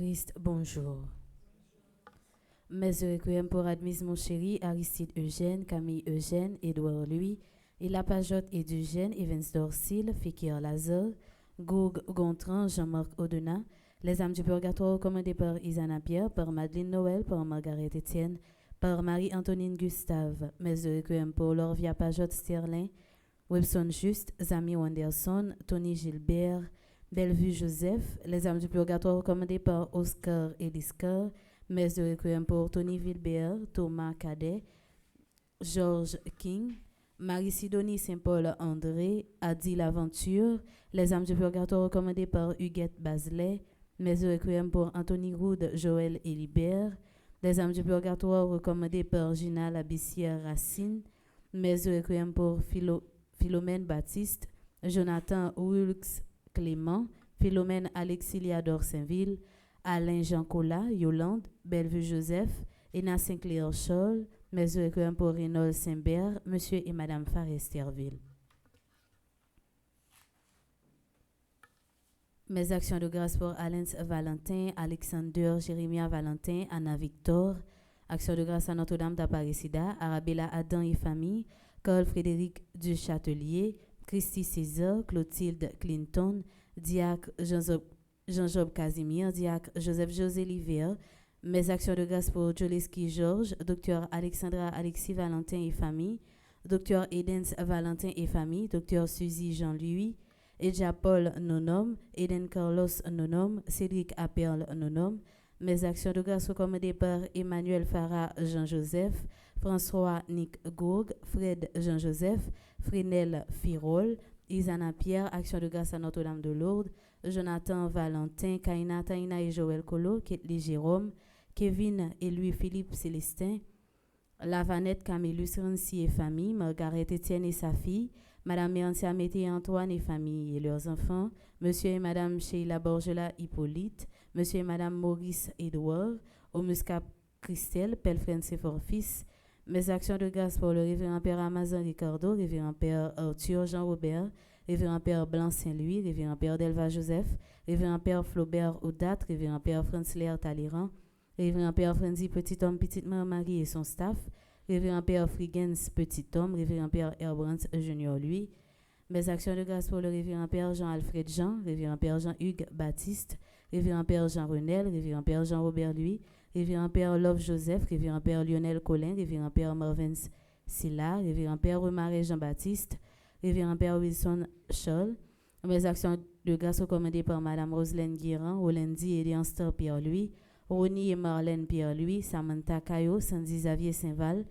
Christ, bonjour. Mes requiem pour Admise mon chéri, Aristide Eugène, Camille Eugène, Édouard Louis, Ila Pajotte et Eugène, Evans Dorsil, Fikir Lazare, Goug Gontran, Jean-Marc Audenat, les âmes du purgatoire recommandées par Isana Pierre, par Madeleine Noël, par Margaret Etienne, par Marie-Antonine Gustave, mes requiem pour Lorvia Pajotte Sterling, Webson Juste, Zami Wanderson, Tony Gilbert, Bellevue Joseph, les âmes du purgatoire recommandées par Oscar Eliscar, Messe de requiem pour Tony Vilbert, Thomas Cadet, George King, Marie-Sidonie Saint-Paul André, Adi Laventure, les âmes du purgatoire recommandées par Huguette Bazelet, Messe de requiem pour Anthony Roud, Joël Elibert, les âmes du purgatoire recommandées par Gina Labissière Racine, Messe de requiem pour Philomène Baptiste, Jonathan Wilkes Clément, Philomène Alexilia Saint-Ville, Alain Jean Collat, Yolande, Bellevue Joseph, Ena Saint-Clair Scholl, mes requiem pour Reynold Saint-Bert, Monsieur et Madame Faresterville. Mes actions de grâce pour Alain Valentin, Alexander Jérémia Valentin, Anna Victor, actions de grâce à Notre-Dame d'Aparecida, Arabella Adam et famille, Carl Frédéric Duchâtelier, Christy César, Clotilde Clinton, Diacre Jean-Job Casimir, Diacre Joseph José Liver, mes actions de grâce pour Joleski Georges, Dr Alexandra Alexis Valentin et famille, Dr Edens Valentin et famille, Dr Suzy Jean-Louis, Edja Paul Nonom, Eden Carlos Nonom, Cédric Aperle Nonom, mes actions de grâce recommandées par Emmanuel Farah Jean-Joseph, François Nick Gourg, Fred Jean-Joseph, Frénel Firol, Isana Pierre, action de grâce à Notre-Dame de Lourdes, Jonathan Valentin, Kaina Taina et Joël Colo, Ketli Jérôme, Kevin et Louis-Philippe Célestin, Lavanette Camillus Rancy et famille, Margaret Etienne et sa fille, Madame Méancia Mété et Antoine et famille et leurs enfants, Monsieur et Madame Sheila Borgela Hippolyte, Monsieur et Madame Maurice Edouard, Omuscap Christelle, Pelfren Sephor-Fils, mes actions de grâce pour le révérend Père Amazon Ricardo, révérend Père Arthur Jean-Robert, révérend Père Blanc Saint-Louis, révérend Père Delva Joseph, révérend Père Flaubert Audat, révérend Père Franz-Léa Talleyrand, révérend Père Frenzy Petit Homme, Petite Mère Marie et son staff, révérend Père Frigens Petit Homme, révérend Père Herbrandt Junior lui, mes actions de grâce pour le révérend Père Jean-Alfred Jean, révérend Père Jean-Hugues Baptiste, révérend Père Jean Renel, révérend Père Jean-Robert lui, révérend Père Love Joseph, révérend Père Lionel Collin, révérend Père Marvins Silla, révérend Père Remaret Jean-Baptiste, révérend Père Wilson Scholl, mes actions de grâce recommandées par Madame Roselaine Guérin, Olendi et Léanstor Pierre-Louis, Rony et Marlène Pierre-Louis, Samantha Caillot, Sandy Xavier Saint-Val,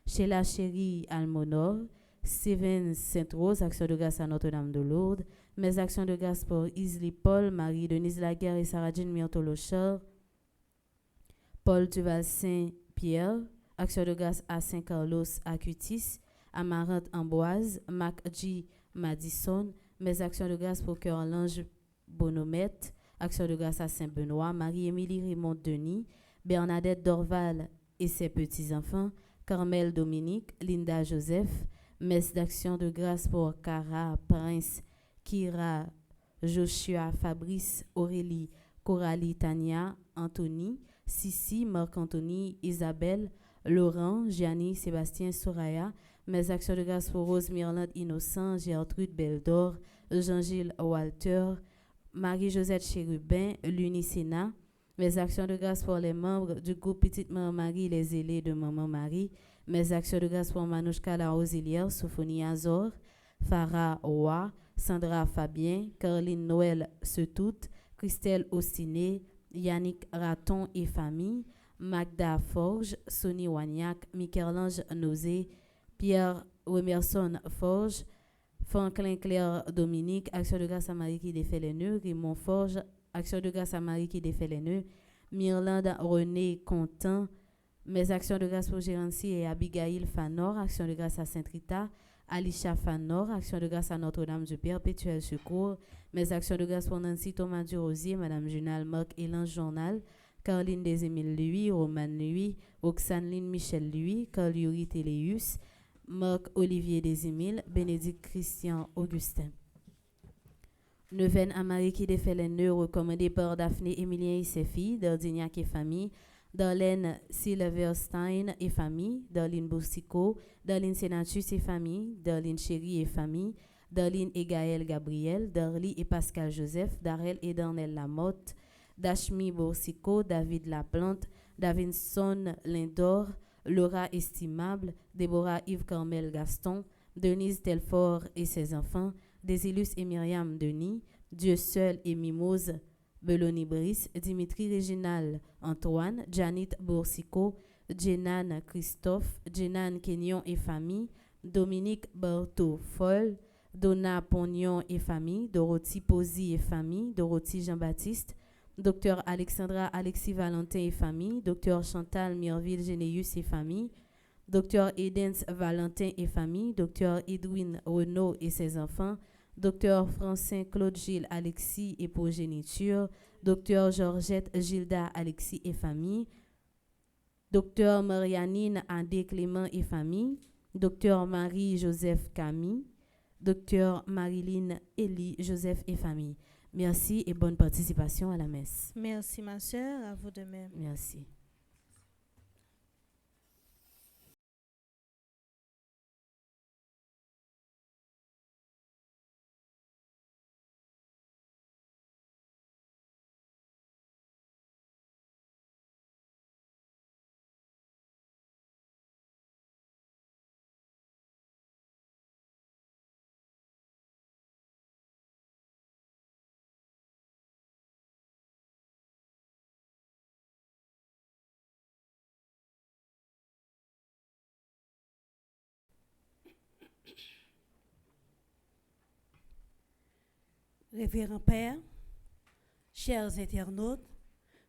Sheila Chéri Almonor, Steven Sainte-Rose, action de grâce à Notre-Dame de Lourdes, mes actions de grâce pour Isli Paul, Marie-Denise Laguerre et Sarah-Jean Myrtolocheur, Paul Duval Saint-Pierre, action de grâce à Saint-Carlos Acutis, Amarante Amboise, Mac G. Madison, mes actions de grâce pour Cœur Lange Bonomette, action de grâce à Saint-Benoît, Marie-Émilie Raymond Denis, Bernadette Dorval et ses petits-enfants, Carmel Dominique, Linda Joseph, messe d'action de grâce pour Cara, Prince, Kira, Joshua, Fabrice, Aurélie, Coralie, Tania, Anthony, Sissi, Marc-Anthony, Isabelle, Laurent, Gianni, Sébastien, Soraya, mes actions de grâce pour Rose Mirland Innocent, Gertrude Beldor, Jean-Gilles Walter, Marie-Josette Chérubin, l'Unicena, mes actions de grâce pour les membres du groupe Petite Mère Marie, les ailés de Maman Marie, mes actions de grâce pour Manouchka la Rosilière, Sophonie Azor, Farah Owa, Sandra Fabien, Caroline Noël Setout, Christelle Ostiné, Yannick Raton et famille, Magda Forge, Sonny Wagnac, Michel-Ange Nosé, Pierre Remerson Forge, Franklin Claire Dominique, action de grâce à Marie qui défait les nœuds, Raymond Forge, action de grâce à Marie qui défait les nœuds, Myrlande René Contant, mes actions de grâce pour Gérancy et Abigail Fanor, action de grâce à Saint-Rita, Alicia Fanor, action de grâce à Notre-Dame du Perpétuel Secours, mes actions de grâce pour Nancy Thomas Durosier, Madame Junal Marc Elan Journal, Caroline Desémile Louis, Romane Louis, Oxane Michel Louis, Carl Yuri Téléus, Marc Olivier Desémile, Bénédicte Christian Augustin. Neuvaine à Marie qui défait les nœuds, recommandé par Daphné Emilien et ses filles, Dardignac et famille, Darlene Silverstein et famille, Darlene Boussico, Darlene Senatus et famille, Darlene Chéri et famille, Darlene et Gaël Gabriel, Darly et Pascal Joseph, Darel et Darnel Lamotte, Dashmi Boussico, David Laplante, Davinson Lindor, Laura Estimable, Déborah Yves Carmel Gaston, Denise Telfort et ses enfants, Désilus et Myriam Denis, Dieu seul et Mimose, Beloni Brice, Dimitri Réginal Antoine, Janit Boursicot, Jenan Christophe, Jenan Kenyon et famille, Dominique Berthaud Foll, Donna Pognon et famille, Dorothy Posy et famille, Dorothy Jean-Baptiste, Dr Alexandra Alexis Valentin et famille, Dr Chantal Mirville Généus et famille, Dr Edens Valentin et famille, Dr Edwin Renaud et ses enfants, Dr Francin Claude Gilles Alexis et progéniture, Dr Georgette Gilda Alexis et famille, Dr Marianine Andé Clément et famille, Dr Marie-Joseph Camille, Dr Marilyn Elie Joseph et famille. Merci et bonne participation à la messe. Merci ma sœur, à vous de même. Merci. Révérend Père, chers internautes,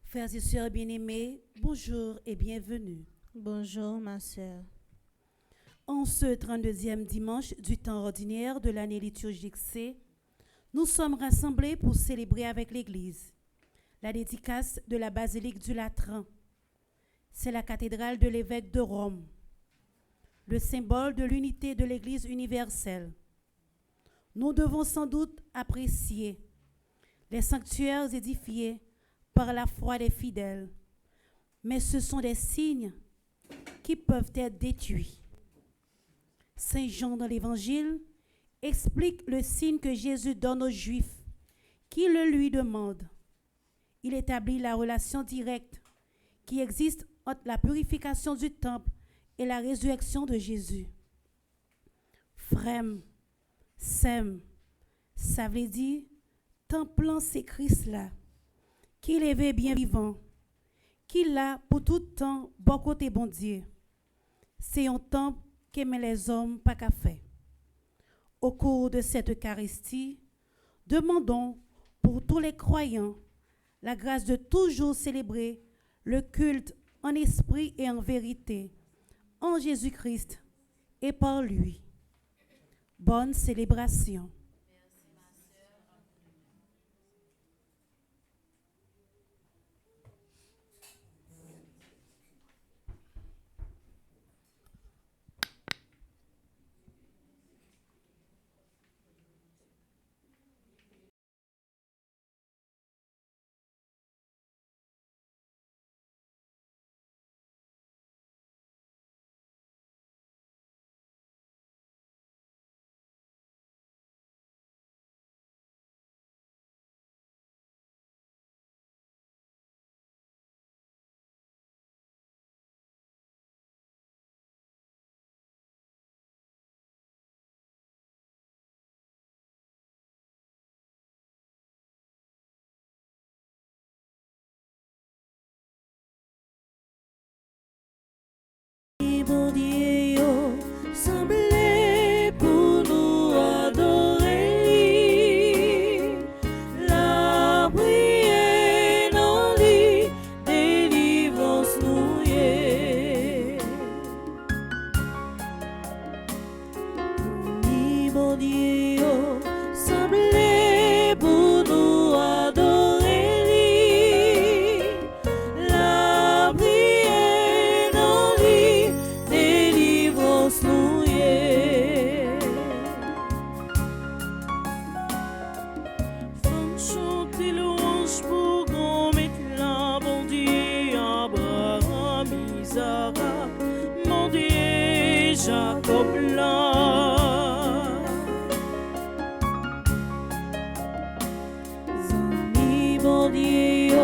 frères et sœurs bien-aimés, bonjour et bienvenue. Bonjour ma sœur. En ce 32e dimanche du temps ordinaire de l'année liturgique C, nous sommes rassemblés pour célébrer avec l'Église la dédicace de la basilique du Latran. C'est la cathédrale de l'évêque de Rome, le symbole de l'unité de l'Église universelle. Nous devons sans doute apprécier les sanctuaires édifiés par la foi des fidèles, mais ce sont des signes qui peuvent être détruits. Saint Jean dans l'Évangile explique le signe que Jésus donne aux Juifs qui le lui demandent. Il établit la relation directe qui existe entre la purification du temple et la résurrection de Jésus. Frème, Sem, ça veut dire templant c'est Christ-là, qui l'éveille bien vivant, qui l'a pour tout temps bon côté bon Dieu. C'est un temple qu'aimaient les hommes pas qu'à faire. Au cours de cette Eucharistie, demandons pour tous les croyants la grâce de toujours célébrer le culte en esprit et en vérité, en Jésus-Christ et par lui. Bonne célébration. Dieu,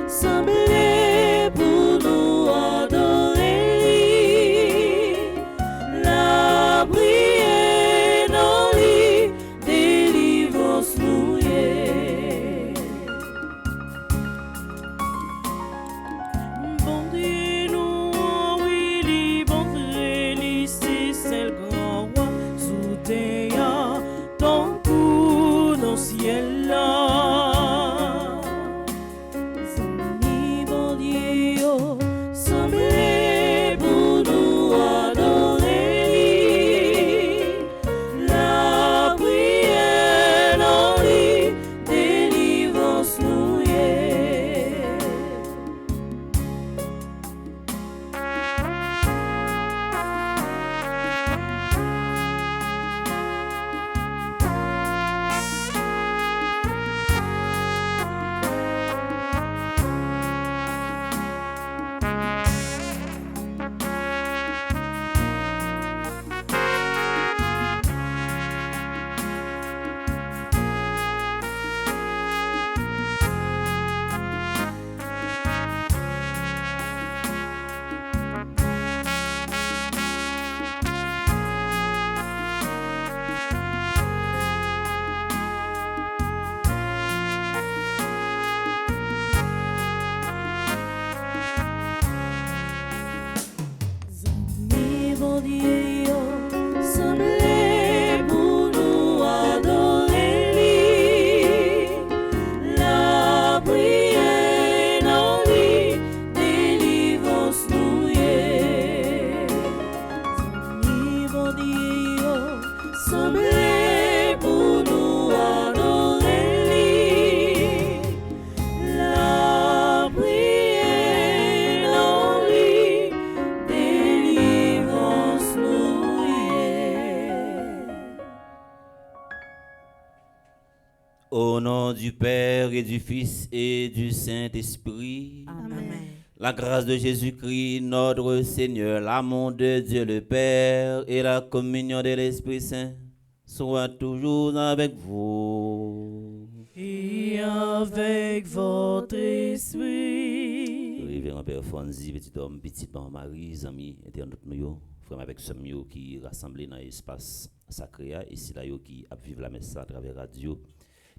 semblez pour nous adorer. La prière dans lui, délivrance nous est. Bon Dieu, nous, oui, li, bon frère, li, c'est le grand roi, soutenant ton cou dans le ciel là. Zami, bon Dieu, semblez pour nous adorer. La prière dans lui, délivrance nous est. Zami, bon Dieu, semblez pour nous adorer. La prière dans lui, délivrance nous est. Zami, bon Dieu, semblez pour nous adorer. La prière dans lui, délivrance nous est. Au nom du Père et du Fils et du Saint-Esprit, Amen. la grâce de Jésus-Christ, notre Seigneur, l'amour de Dieu le Père et la communion de l'Esprit Saint soient toujours avec vous. Et avec votre esprit. Révérend Père Fonzi, petit homme, petit maman Marie, amis, internautes nous, frère avec ce mieux qui rassemblés dans l'espace sacré, et c'est là qui a vivre la messe à travers radio,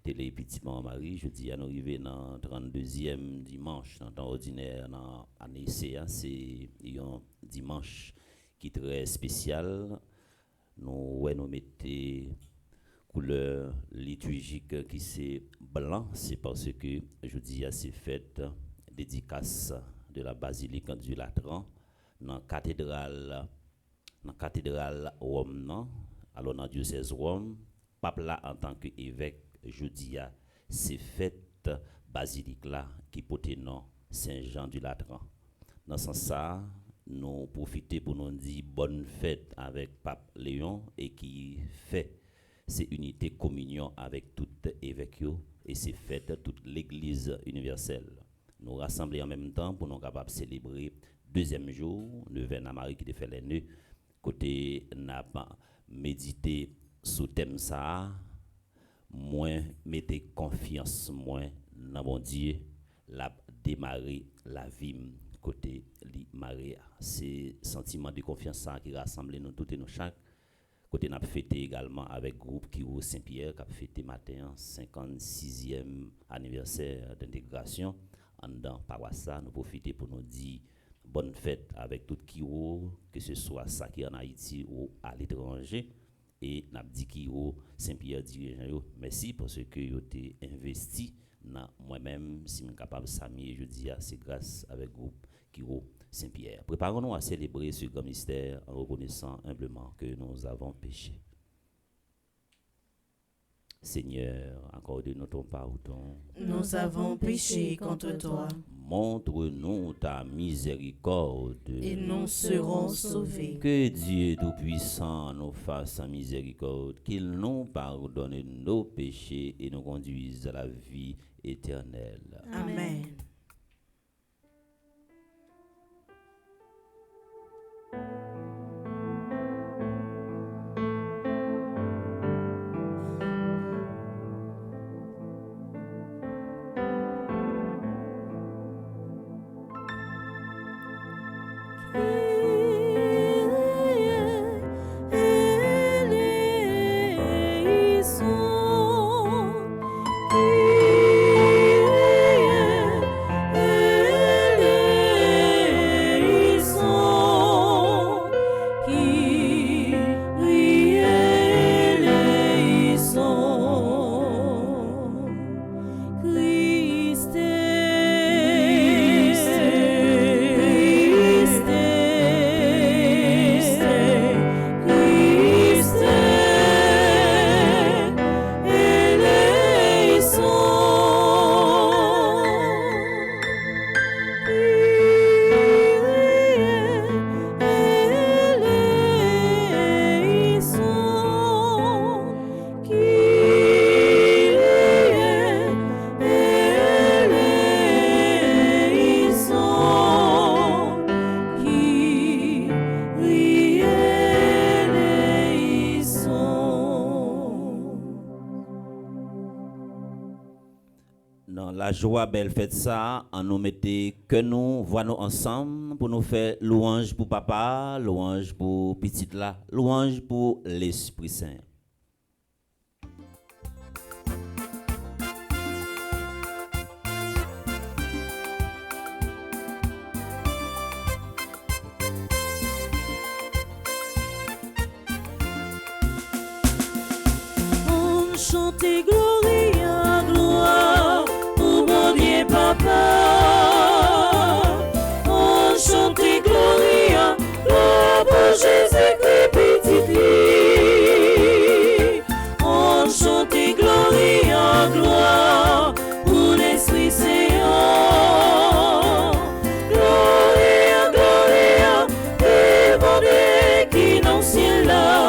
télé, petit maman Marie. Je dis à nous arriver dans le 32e dimanche, dans le temps ordinaire, dans l'année CA, c'est un dimanche qui est très spécial. Nous mettons couleur liturgique qui c'est blanc, c'est parce que je dis à ces fêtes dédicace de la basilique du Latran dans la cathédrale Rome, alors dans le diocèse Rome, pape là en tant qu'évêque, je dis à ces fêtes basilique là qui portent nom Saint Jean du Latran. Dans ce sens, nous profitons pour nous dire bonne fête avec pape Léon et qui fait ces unités communion avec tout évêque et ces fêtes toute l'église universelle. Nous rassembler en même temps pour nous capables de célébrer deuxième jour le Vena Marie qui te fait les nœuds côté n'a pas médité sous thème ça moins mettez confiance moins dans mon Dieu la démarrer la vie côté li Maria. C'est sentiment de confiance ça qui rassemble nous toutes et nous chaque côté n'a fêté également avec groupe qui au Saint-Pierre qui a fêté matin 56e anniversaire d'intégration en dans paroisse. Nous profiter pour nous dire bonne fête avec tout Kiro, que ce soit ça qui en Haïti ou à l'étranger, et n'a dit Kiro Saint-Pierre dirigeant. Merci parce que vous avez investi dans moi-même, si je suis capable de s'amuser, je dis c'est grâce avec le groupe Kiro Saint-Pierre. Préparons-nous à célébrer ce grand mystère en reconnaissant humblement que nous avons péché. Seigneur, accorde-nous ton pardon. Nous avons péché contre toi Montre-nous ta miséricorde et nous serons sauvés. Que Dieu Tout-Puissant nous fasse sa miséricorde, qu'il nous pardonne nos péchés et nous conduise à la vie éternelle. Amen. la joie belle fête ça, en nous mettait que nous voyons ensemble pour nous faire louange pour papa, louange pour petite là, louange pour l'Esprit Saint. Chantez Gloria, gloire, pour mon Dieu Papa. On chante Gloria, gloire pour Jésus-Christ petit lit. On chante Gloria, gloire pour l'Esprit Saint. Gloria, gloria, et mon Dieu qui dans le ciel là.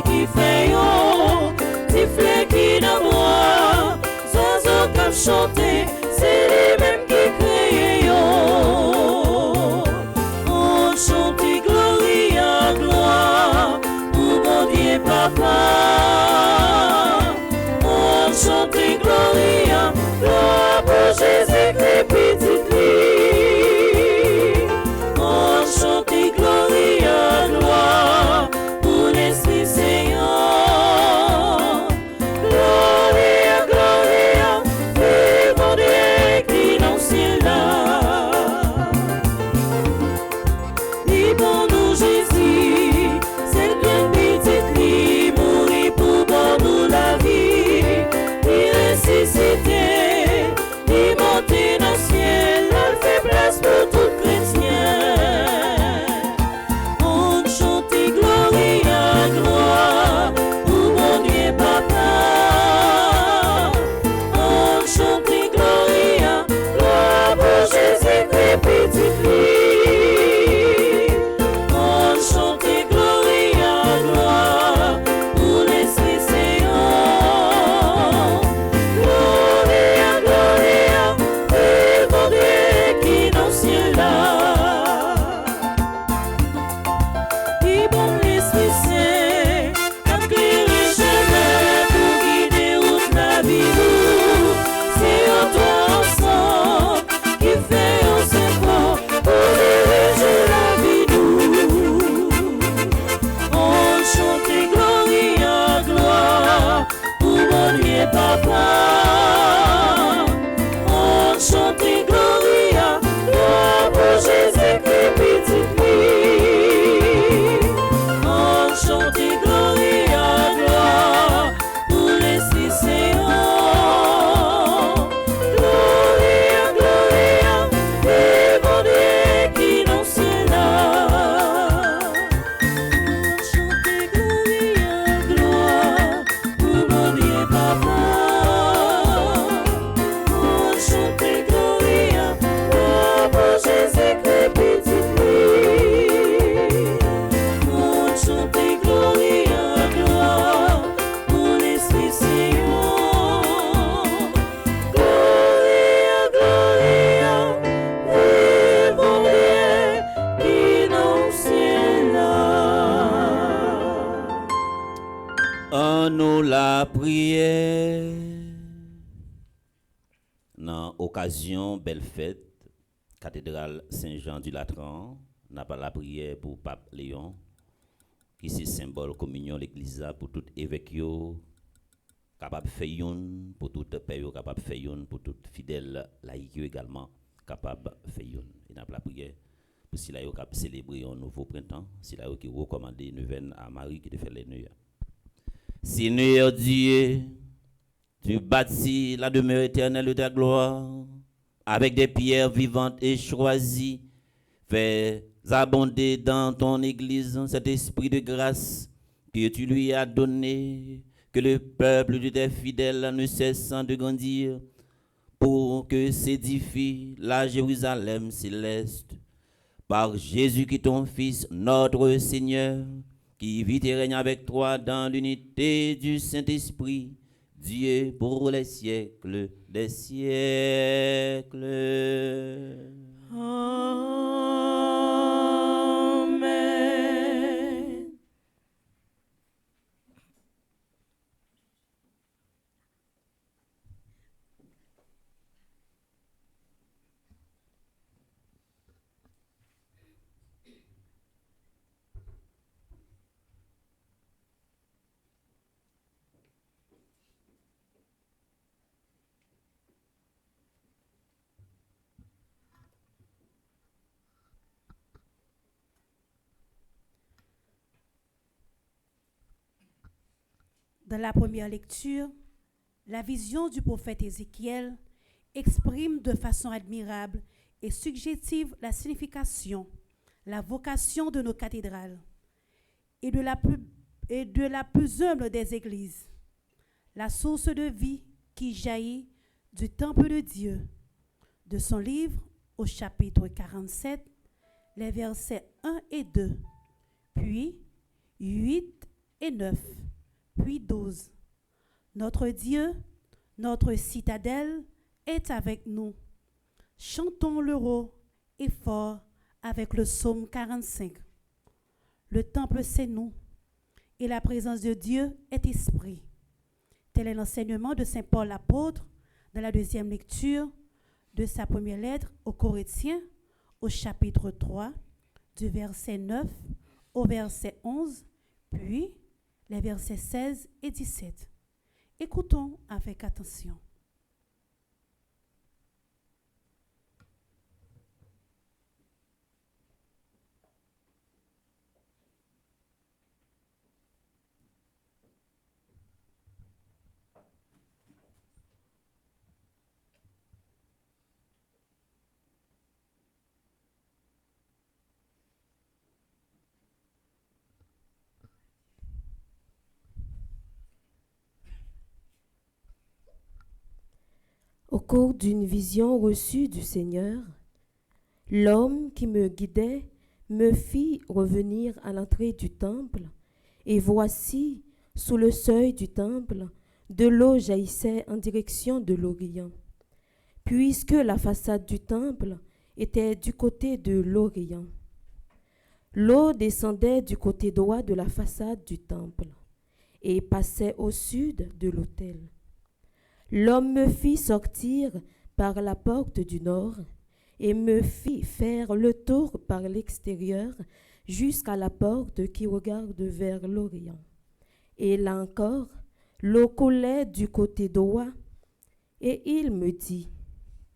Qui fait yo, sifflet qui d'envoie, sans aucun chanter, c'est les mêmes qui crient yo. On chante Gloria, gloire, pour mon Dieu Papa. On chante Gloria, gloire pour Jésus-Christ petit lit. On chante Gloria, gloire pour l'Esprit Saint. Gloria, gloria, et mon Dieu qui dans le ciel là. Et pour nous Jésus, c'est le bien petit qui mourit pour nous la vie. Il ressuscité, il monté dans le ciel, il fait place pour tout chrétien. On chante Gloria, gloire pour mon Dieu Papa. On chante Gloria, gloire pour Jésus-Christ petit lit. On chante Gloria, gloire pour l'Esprit Saint. Gloria, gloria, et mon Dieu qui dans le ciel là. Et bon l'Esprit Saint, éclaire chemin pour guider route la vie nous. C'est en toi ensemble qui fait un effort pour diriger la vie nous. On chante Gloria, gloire pour mon Dieu Papa. On chante Gloria, gloire pour Jésus-Christ petit lit. On chante Gloria, gloire pour l'Esprit Saint. Gloria, gloria, et mon Dieu qui dans le ciel là. On chante Gloria, gloire pour mon Dieu Papa. On chante Gloria, gloire pour Jésus-Christ petit lit. On chante Gloria, gloire pour l'Esprit Saint. Gloria, gloria, et mon Dieu qui dans le ciel là. En nous la prière. Dans occasion belle fête, cathédrale Saint-Jean du Latran, n'a pas la prière pour Pape Léon, qui c'est symbole communion l'église pour tout évêque capable de faire une, pour tout père capable de faire une, pour tout fidèle laïque également capable de faire une. Et n'a pas la prière pour si là capable célébrer un nouveau printemps, si là qui recommande une veine à Marie qui te fait les nuits. Seigneur Dieu, tu bâtis la demeure éternelle de ta gloire avec des pierres vivantes et choisies. Fais abonder dans ton église cet esprit de grâce que tu lui as donné, que le peuple de tes fidèles ne cessant de grandir pour que s'édifie la Jérusalem céleste. Par Jésus qui est ton Fils, notre Seigneur, qui vit et règne avec toi dans l'unité du Saint-Esprit, Dieu pour les siècles des siècles. Amen. Dans la première lecture, la vision du prophète Ézéchiel exprime de façon admirable et subjective la signification, la vocation de nos cathédrales et de la plus humble des églises, la source de vie qui jaillit du temple de Dieu. De son livre au chapitre 47, les versets 1 et 2, puis 8 et 9, puis 12. Notre Dieu, notre citadelle, est avec nous. Chantons le haut et fort avec le psaume 45. Le temple, c'est nous, et la présence de Dieu est esprit. Tel est l'enseignement de saint Paul l'apôtre dans la deuxième lecture de sa première lettre aux Corinthiens, au chapitre 3, du verset 9 au verset 11, puis les versets 16 et 17. Écoutons avec attention. Au cours d'une vision reçue du Seigneur, l'homme qui me guidait me fit revenir à l'entrée du temple, et voici, sous le seuil du temple, de l'eau jaillissait en direction de l'Orient. Puisque la façade du temple était du côté de l'Orient, l'eau descendait du côté droit de la façade du temple et passait au sud de l'autel. L'homme me fit sortir par la porte du nord et me fit faire le tour par l'extérieur jusqu'à la porte qui regarde vers l'Orient. Et là encore, l'eau coulait du côté droit, et il me dit,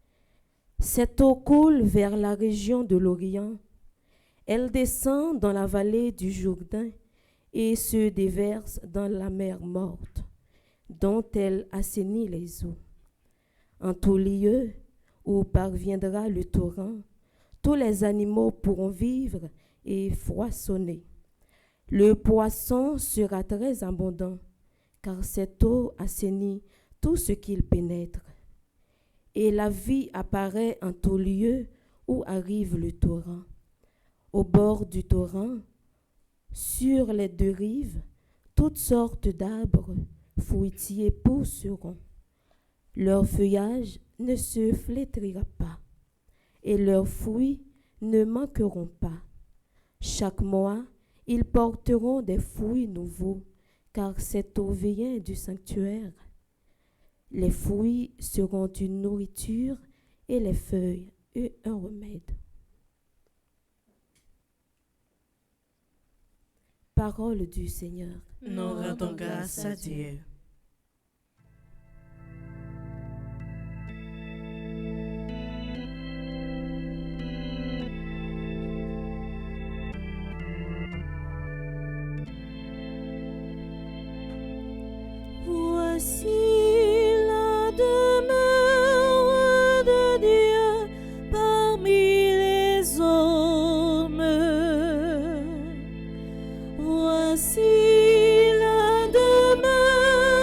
« Cette eau coule vers la région de l'Orient. Elle descend dans la vallée du Jourdain et se déverse dans la mer morte, dont elle assainit les eaux. En tout lieu où parviendra le torrent, tous les animaux pourront vivre et foisonner. Le poisson sera très abondant, car cette eau assainit tout ce qu'il pénètre. Et la vie apparaît en tout lieu où arrive le torrent. Au bord du torrent, sur les deux rives, toutes sortes d'arbres fruitiers pousseront. Leur feuillage ne se flétrira pas, et leurs fruits ne manqueront pas. Chaque mois, ils porteront des fruits nouveaux, car cette eau vient du sanctuaire. Les fruits seront une nourriture et les feuilles un remède. Parole du Seigneur. Nous rendons grâce à Dieu. Voici la demeure de Dieu parmi les hommes. Voici la demeure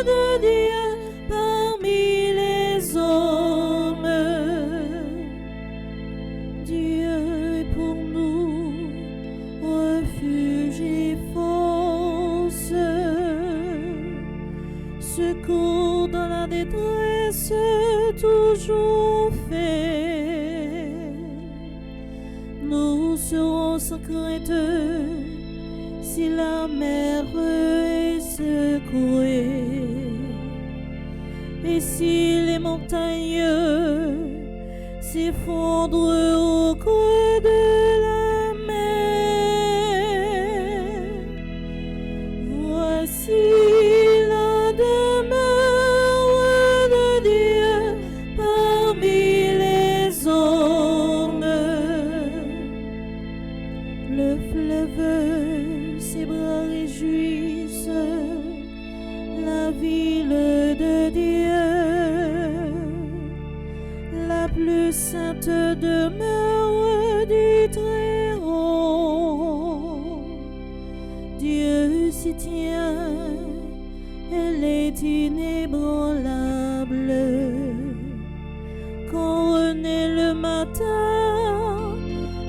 de Dieu parmi les hommes. Dieu est pour nous refuge et force, secours dans la détresse toujours fait. Nous serons sans crainte si la mer est secouée, et si les montagnes s'effondrent au creux de la mer. Voici la demeure de Dieu parmi les hommes. Le fleuve, ses bras réjouissent, s'y tient, elle est inébranlable. Quand renaît le matin,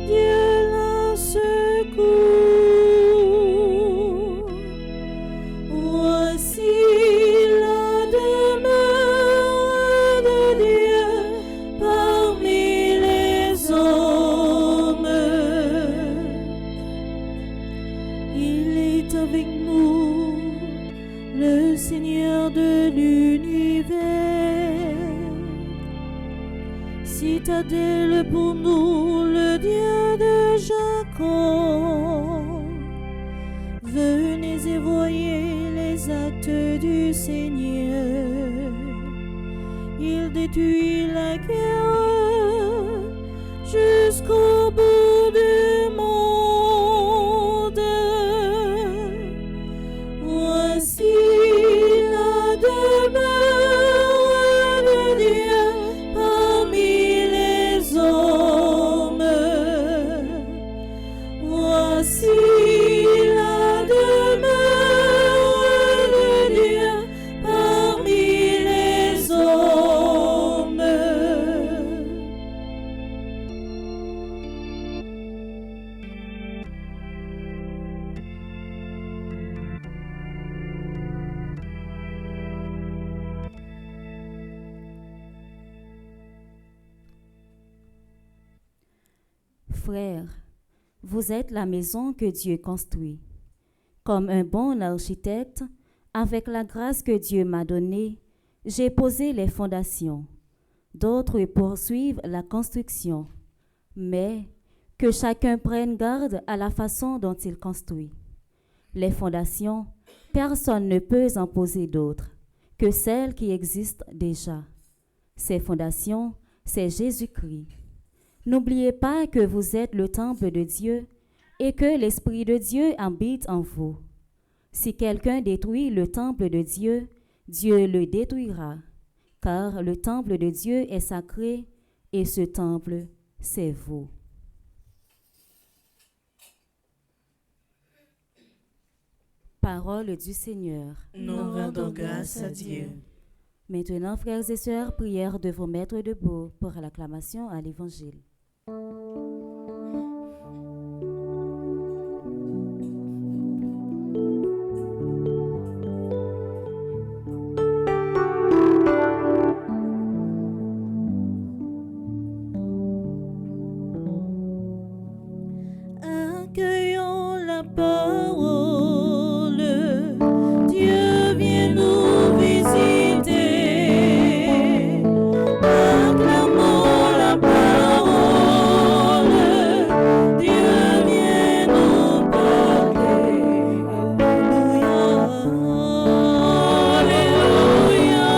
Dieu la secoue. Voici la demeure de Dieu parmi les hommes. Il est avec nous, le Seigneur de l'univers. Citadelle pour nous, le Dieu de Jacob. Venez et voyez les actes du Seigneur. Il détruit la guerre jusqu'au bout du monde. Voici la demeure de Dieu parmi les hommes. Voici la demeure de Dieu parmi les hommes. Frères, vous êtes la maison que Dieu construit. Comme un bon architecte, avec la grâce que Dieu m'a donnée, j'ai posé les fondations. D'autres poursuivent la construction, mais que chacun prenne garde à la façon dont il construit. Les fondations, personne ne peut en poser d'autres que celles qui existent déjà. Ces fondations, c'est Jésus-Christ. N'oubliez pas que vous êtes le temple de Dieu et que l'Esprit de Dieu habite en vous. Si quelqu'un détruit le temple de Dieu, Dieu le détruira, car le temple de Dieu est sacré et ce temple, c'est vous. Parole du Seigneur. Nous rendons grâce à Dieu. Maintenant, frères et sœurs, prière de vous mettre debout pour l'acclamation à l'Évangile. Accueillons la parole, Dieu vient nous visiter. Acclamons la parole, Dieu vient nous parler. Alléluia,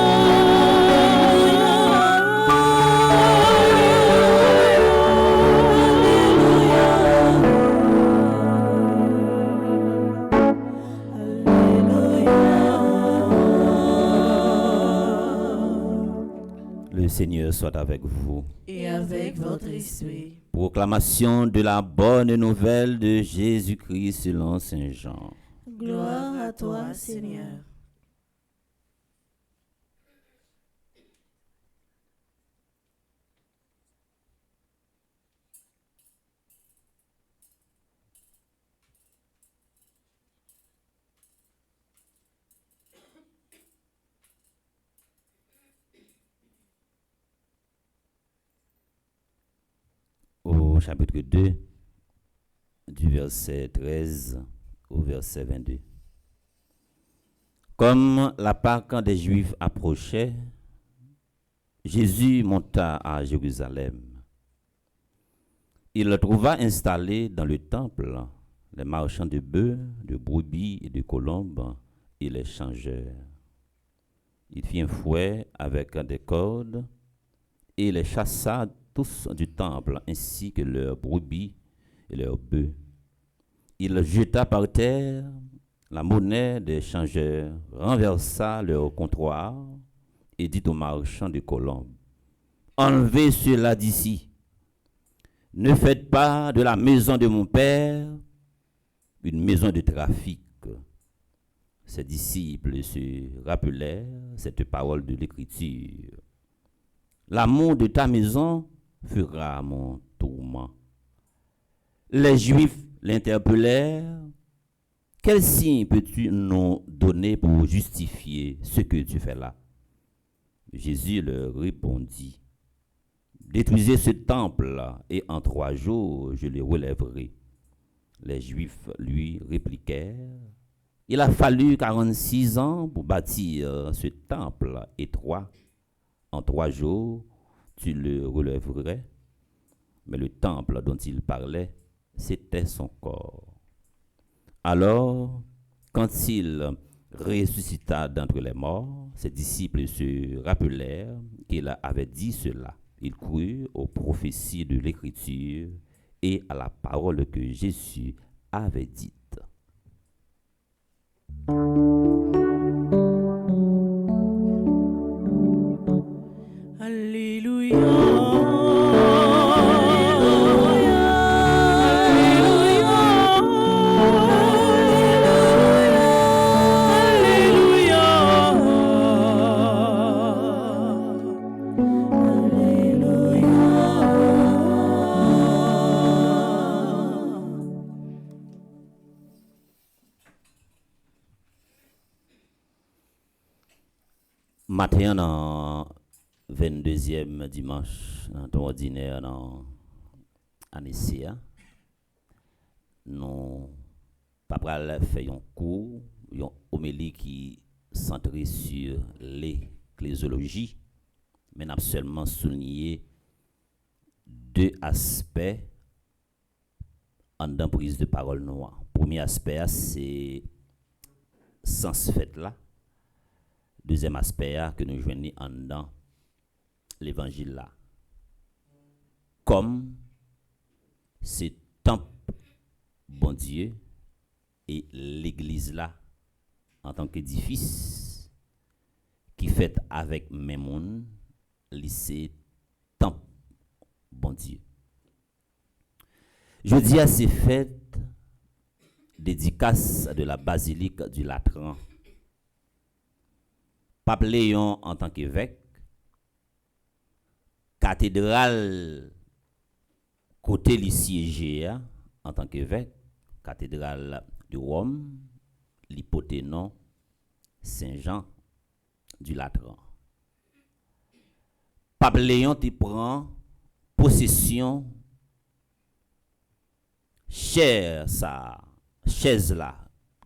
Le Seigneur soit avec vous. Et avec votre esprit. Proclamation de la bonne nouvelle de Jésus-Christ selon Saint Jean. Gloire à toi, Seigneur. Au chapitre 2, du verset 13 au verset 22. Comme la Pâque des Juifs approchait, Jésus monta à Jérusalem. Il trouva installés dans le temple les marchands de bœufs, de brebis et de colombes et les changeurs. Il fit un fouet avec des cordes et les chassa tous du temple, ainsi que leurs brebis et leurs bœufs. Il jeta par terre la monnaie des changeurs, renversa leur comptoir et dit aux marchands de colombes, « Enlevez cela d'ici. Ne faites pas de la maison de mon père une maison de trafic. » ses disciples se rappelèrent cette parole de l'Écriture. L'amour de ta maison fera mon tourment. Les Juifs l'interpellèrent. Quel signe peux-tu nous donner pour justifier ce que tu fais là? Jésus leur répondit, détruisez ce temple-là et en 3 jours je le relèverai. Les Juifs lui répliquèrent, il a fallu 46 ans pour bâtir ce temple et en 3 jours tu le relèverais. Mais le temple dont il parlait, c'était son corps. Alors, quand il ressuscita d'entre les morts, ses disciples se rappelèrent qu'il avait dit cela. Ils crurent aux prophéties de l'Écriture et à la parole que Jésus avait dite. Matin, dans 22e dimanche, dans ton ordinaire, dans Anessia, nous pas fait un cours, une homélie qui centrée sur l'ecclésiologie, mais n'a seulement souligné 2 aspects en dans prise de parole noire. Premier aspect, c'est sens fait là. Deuxième aspect que nous joignons en dans l'évangile là. Comme c'est temple bon Dieu et l'église là en tant qu'édifice qui fait avec mes moun, lycée temple bon Dieu. Jeudi à ces fêtes dédicace de la basilique du Latran. Pape Léon en tant qu'évêque, cathédrale côté li siégé en tant qu'évêque, cathédrale de Rome, l'hypoténon Saint-Jean du Latran. Pape Léon te prend possession chaise là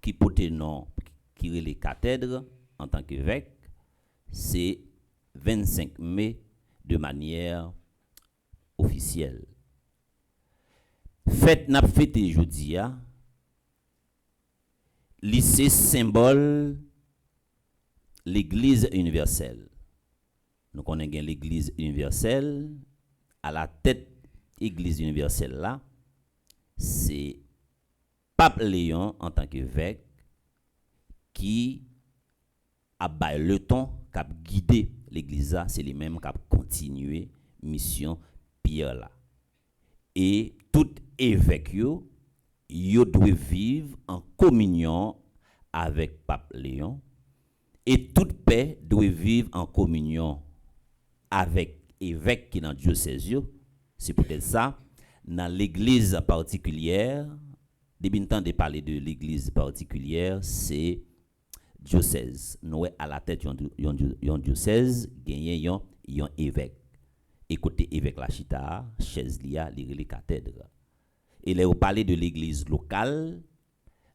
qui poténon qui est les cathèdres en tant qu'évêque. C'est 25 mai de manière officielle. Fête n'a fêté jeudi lycée symbole l'église universelle. Nous connaissons l'église universelle, à la tête église universelle là, c'est Pape Léon en tant qu'évêque qui a baillé le temps qui a guidé l'église, c'est les mêmes qui a continué mission Pierre là. Et tout évêque yo doit vivre en communion avec Pape Léon et toute paix doit vivre en communion avec évêque qui dans diocèse yo. C'est peut-être ça dans l'église particulière, depuis le temps de parler de l'église particulière, c'est diocèse. Nous à la tête yon diocèse, gagné yon évêque. Et côté évêque la chita, chaise lia, les cathèdres. Et là, on parle de l'église locale,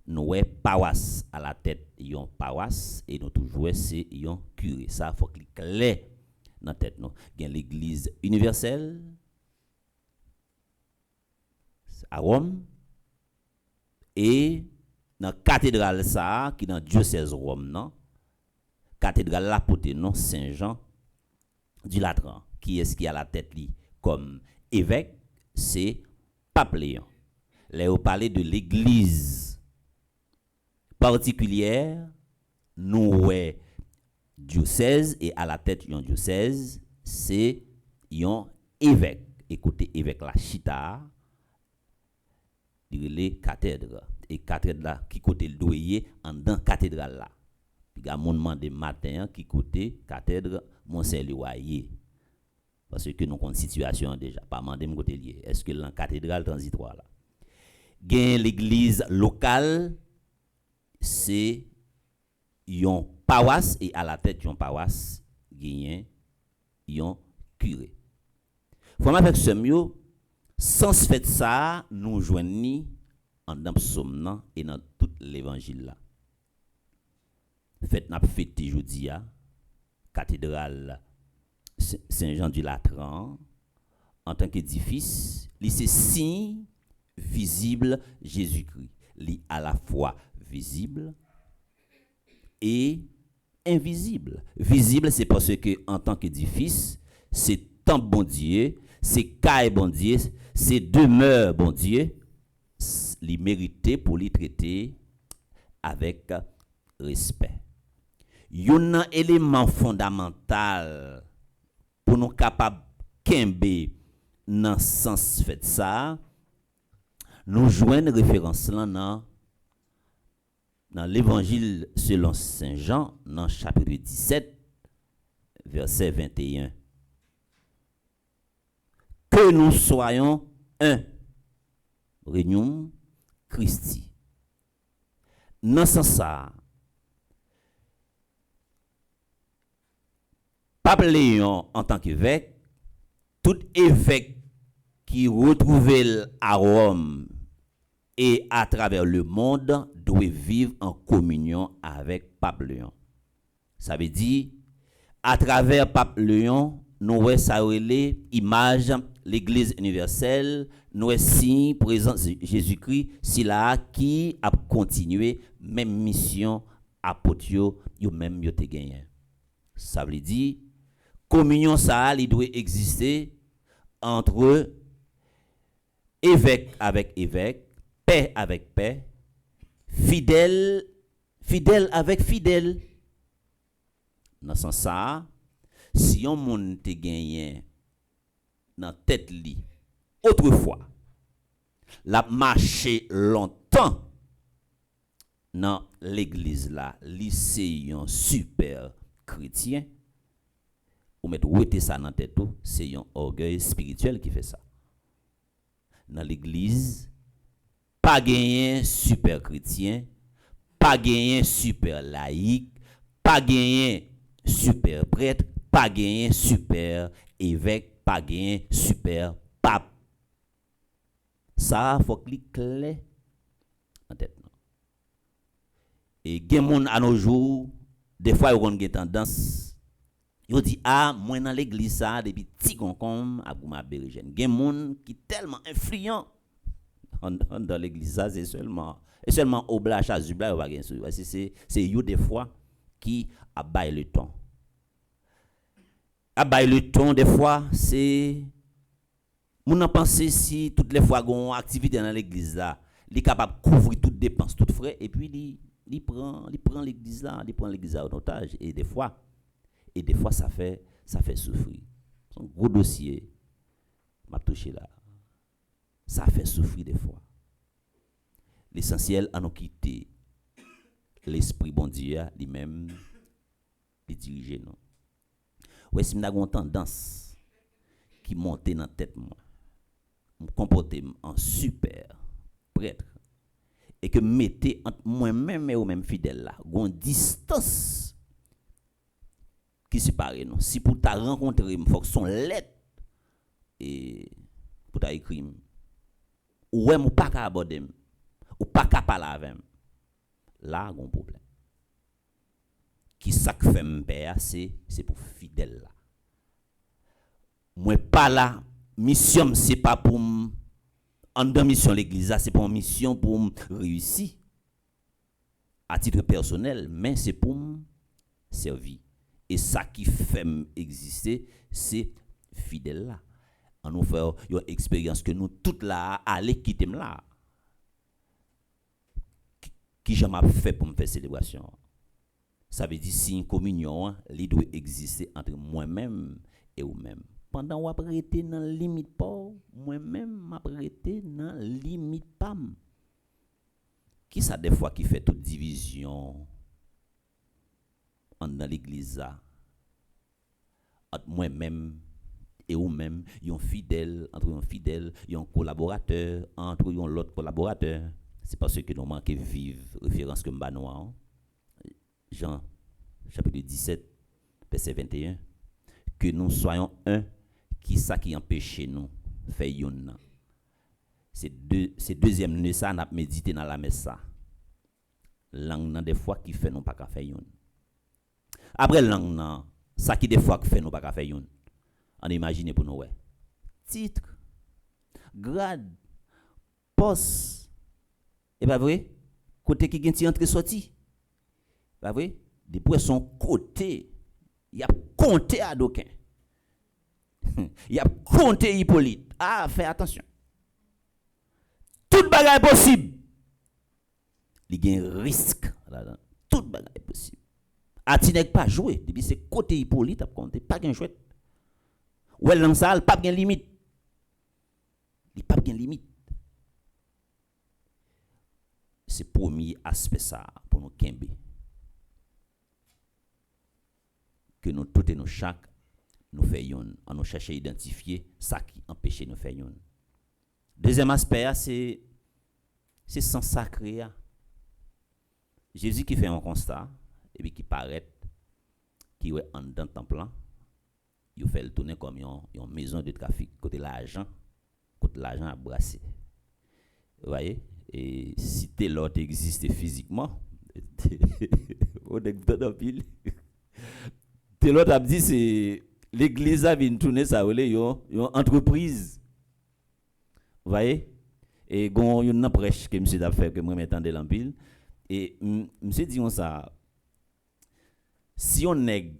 nous paroisse à la tête yon paroisse et nous toujours c'est yon curé. Ça faut qu'il clair dans tête nous. Il y a l'église universelle à Rome et dans la cathédrale ça qui dans diocèse Rome non cathédrale la portée non Saint-Jean du Latran qui est-ce qui a la tête li comme évêque c'est Pape Léon. Là on parler de l'église particulière nous diocèse et à la tête yon diocèse c'est yon évêque. Écoutez évêque la chita les cathèdres et cathèdre là qui côté le doyer en dans cathédrale là Puis il y a mon demandé matin qui côté cathédrale Mont-Saint-Loyer. Parce que nous avons une situation déjà. Pas demandé mon côté lié. Est-ce que la cathédrale transitoire là? Gain l'église locale, c'est une paroisse et à la tête d'une paroisse, gagne un curé. Faut avec ce mieux, sans ce fait ça, nous joignons en dans psaume et dans tout l'évangile là. Fête n'a fêté jeudi à cathédrale Saint-Jean du Latran en tant qu'édifice, c'est signe visible Jésus-Christ. Li à la fois visible et invisible. Visible, c'est parce que en tant qu'édifice, c'est temple bon Dieu, c'est caille bon Dieu, c'est demeure bon Dieu, li mérité pour li traiter avec respect. Un élément fondamental pour nous capables kembe dans sens fait ça, nous joignons référence là dans l'évangile selon Saint Jean, dans chapitre 17, verset 21. Que nous soyons un. Regnum Christi. Dans ce sens, Pape Léon, en tant qu'évêque, tout évêque qui retrouvait à Rome et à travers le monde doit vivre en communion avec Pape Léon. Ça veut dire, à travers Pape Léon, nous avons ça image l'Église universelle, nous avons signe présence Jésus-Christ, c'est là qui a continué même mission apôtre yo même yo te gagné. Ça veut dire communion ça il doit exister entre évêque avec évêque, paix avec paix, fidèle avec fidèle. Dans ce sens ça, si on monde te gagné dans tête li autrefois, la marché longtemps dans l'église là, lycée un super chrétien, ou mettre ouete ça dans tête tout, c'est un orgueil spirituel qui fait ça. Dans l'église, pas gagner super chrétien, pas gagner super laïque, pas gagner super prêtre, pas gagner super évêque, pas gagner super pape. Ça faut que clair en tête. Et gen moun à nos jours, des fois on a tendance, yo dit ah moi dans l'église ça depuis petit concombre à Gouma Bergen. Gen moun qui tellement influent dans l'église ça c'est seulement Oblach Azubla va gen sou. C'est yo des fois qui a bail le ton. A bail le ton des fois c'est moun a pensé si toutes les fois gon activité dans l'église là, li capable couvrir toutes dépenses, toutes frais et puis il prend l'église là, il prend l'église en otage et des fois ça fait souffrir. Son gros dossier m'a touché là. Ça fait souffrir des fois. L'essentiel à nous quitter l'esprit bon Dieu lui-même les diriger nous. Ouais, si m'avons tendance qui monte dans tête moi, me comporter en super prêtre et que mettez entre moi-même et vous-même fidèle là, une distance qui sépare nous. Si pour ta rencontrer, il faut que son lettre et pour ta écrire, ou ou pas qu'à aborder, ou pas qu'à parler avec, là, il y a un problème. Qui ça que fait m'père, c'est pour fidèle là. Moi pas là, mission c'est pas pour en dans mission l'église, c'est pas une mission pour réussir à titre personnel, mais c'est pour servir. Et ça qui fait exister, c'est fidèle là. On nous fait une expérience que nous toutes là aller quitter là. Qui jamais fait pour me faire célébration. Ça veut dire si une communion, elle doit exister entre moi-même et vous-même. Pendant qu'on a arrêté dans la limite pas, moi-même m'a arrêté dans la limite pas. Qui ça des fois qui fait toute division dans l'église là, entre moi-même et vous-même, yon fidèle, entre yon fidèle, yon collaborateur, entre yon l'autre collaborateur. C'est parce que nous manquons vivre référence que m'ba noir. Jean chapitre 17 verset 21, que nous soyons un, qui ça qui empêche nous faire yon. C'est deuxième nœud ça n'a médité dans la messe ça. Langue nan des fois qui fait nous pas faire yon. Après langue nan, ça qui des fois qui fait nous pas faire yon. On imagine pour nous ouais. Titre, grade, poste. Et pas vrai? Côté qui gen ti entrée sorti. Pas vrai? Depuis son côté, il a compté à d'aucun. Il a compté Hippolyte. Ah, fais attention. Tout bagage est possible. Il y a un risque là-dedans. Tout bagage est possible. Atinek pas joué. Depuis c'est côté Hippolyte, a compté. Pas qu'un chouette. Ou elle dans ça, pas de limite. Il pas de limite. C'est le premier aspect ça pour nous kembe. Que nous toutes et nous chaque nous faisons, nous cherchons à identifier ça qui empêche nous faire yon. Deuxième aspect c'est sans sacré. Jésus qui fait un constat et puis qui paraît qui est en dedans temple, il fait le tourner comme une maison de trafic côté l'argent à brasser. Vous voyez? Et si tel l'autre existe physiquement, on est dans pile. Tel l'autre a dit c'est l'église a vient tourner ça une entreprise. Vous voyez? Et gon une prêche que monsieur a fait que moi m'entendais en pile et monsieur dit ça si on nèg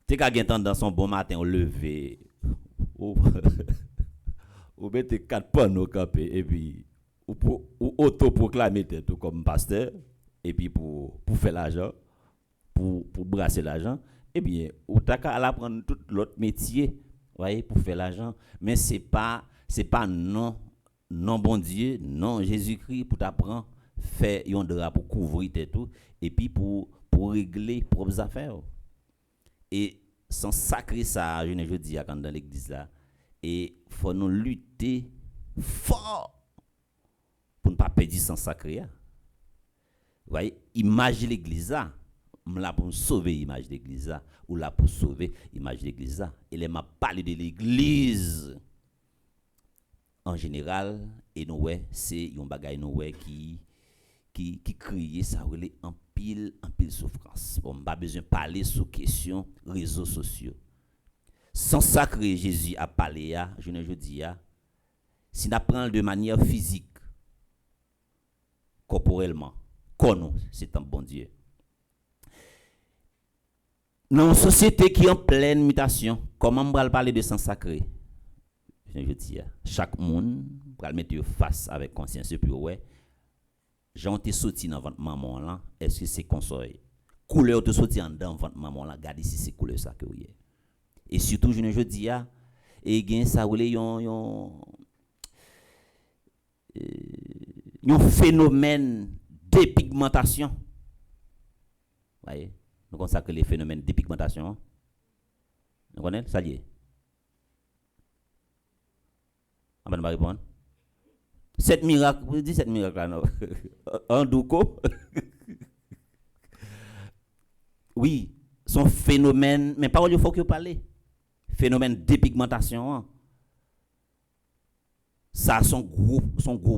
t'es qu'à gen tendance son bon matin au lever ou mettez 4 panneaux campés et puis ou autoproclamer tout comme pasteur et puis pour faire l'argent pour brasser l'argent et bien ou t'as qu'à apprendre tout l'autre métier voyez pour faire l'argent mais c'est pas non bon Dieu non Jésus-Christ pour t'apprendre faire un drap pour couvrir tout et puis pour régler propres affaires et sans sacrer ça je ne dis quand dans l'église là et faut nous lutter fort pour ne pas perdre sans sacré. Vous voyez, image de l'église là, là pour sauver l'image de l'église là, ou là pour sauver l'image de l'église là. Et les m'a parlé de l'église en général et nous ouais, c'est un bagage nous ouais qui crie ça relait en pile souffrance. Bon, pas besoin de parler sur question réseaux sociaux. Sans sacré Jésus a parlé je ne dis si nous prenons de manière physique corporellement comme c'est un bon Dieu dans une société qui est en pleine mutation comment on va parler de sang sacré je dis chaque monde va le mettre face avec conscience puis ouais Jean te sorti dans votre maman là est-ce que c'est conseil couleur te sorti en dedans votre maman là regardez si c'est couleur ça que vous est et surtout je ne dis et gain ça relé un phénomène dépigmentation. Voyez, nous consacrons les phénomènes de dépigmentation. Vous connaissez ça lié? On va répondre. 7 miracles, vous dites 7 miracles là non. En douko. Oui, son phénomène, mais pas il faut que vous parlez. Phénomène de dépigmentation. Ça son gros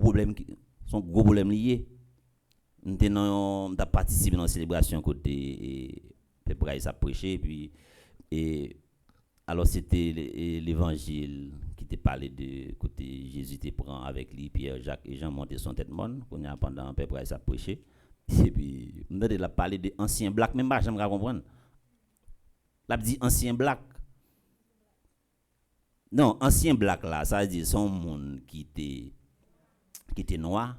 problème lié. Nous avons participé dans la célébration côté peuple ça prêché puis et alors c'était l'évangile qui te parlait de côté Jésus te prend avec lui Pierre Jacques et Jean monter son tête monde qu'on a pendant peuple ça prêché et puis nous avons parlé de ancien black même pas j'aimerais comprendre. L'a dit ancien black. Non, ancien black là, ça veut dire son monde qui était noir.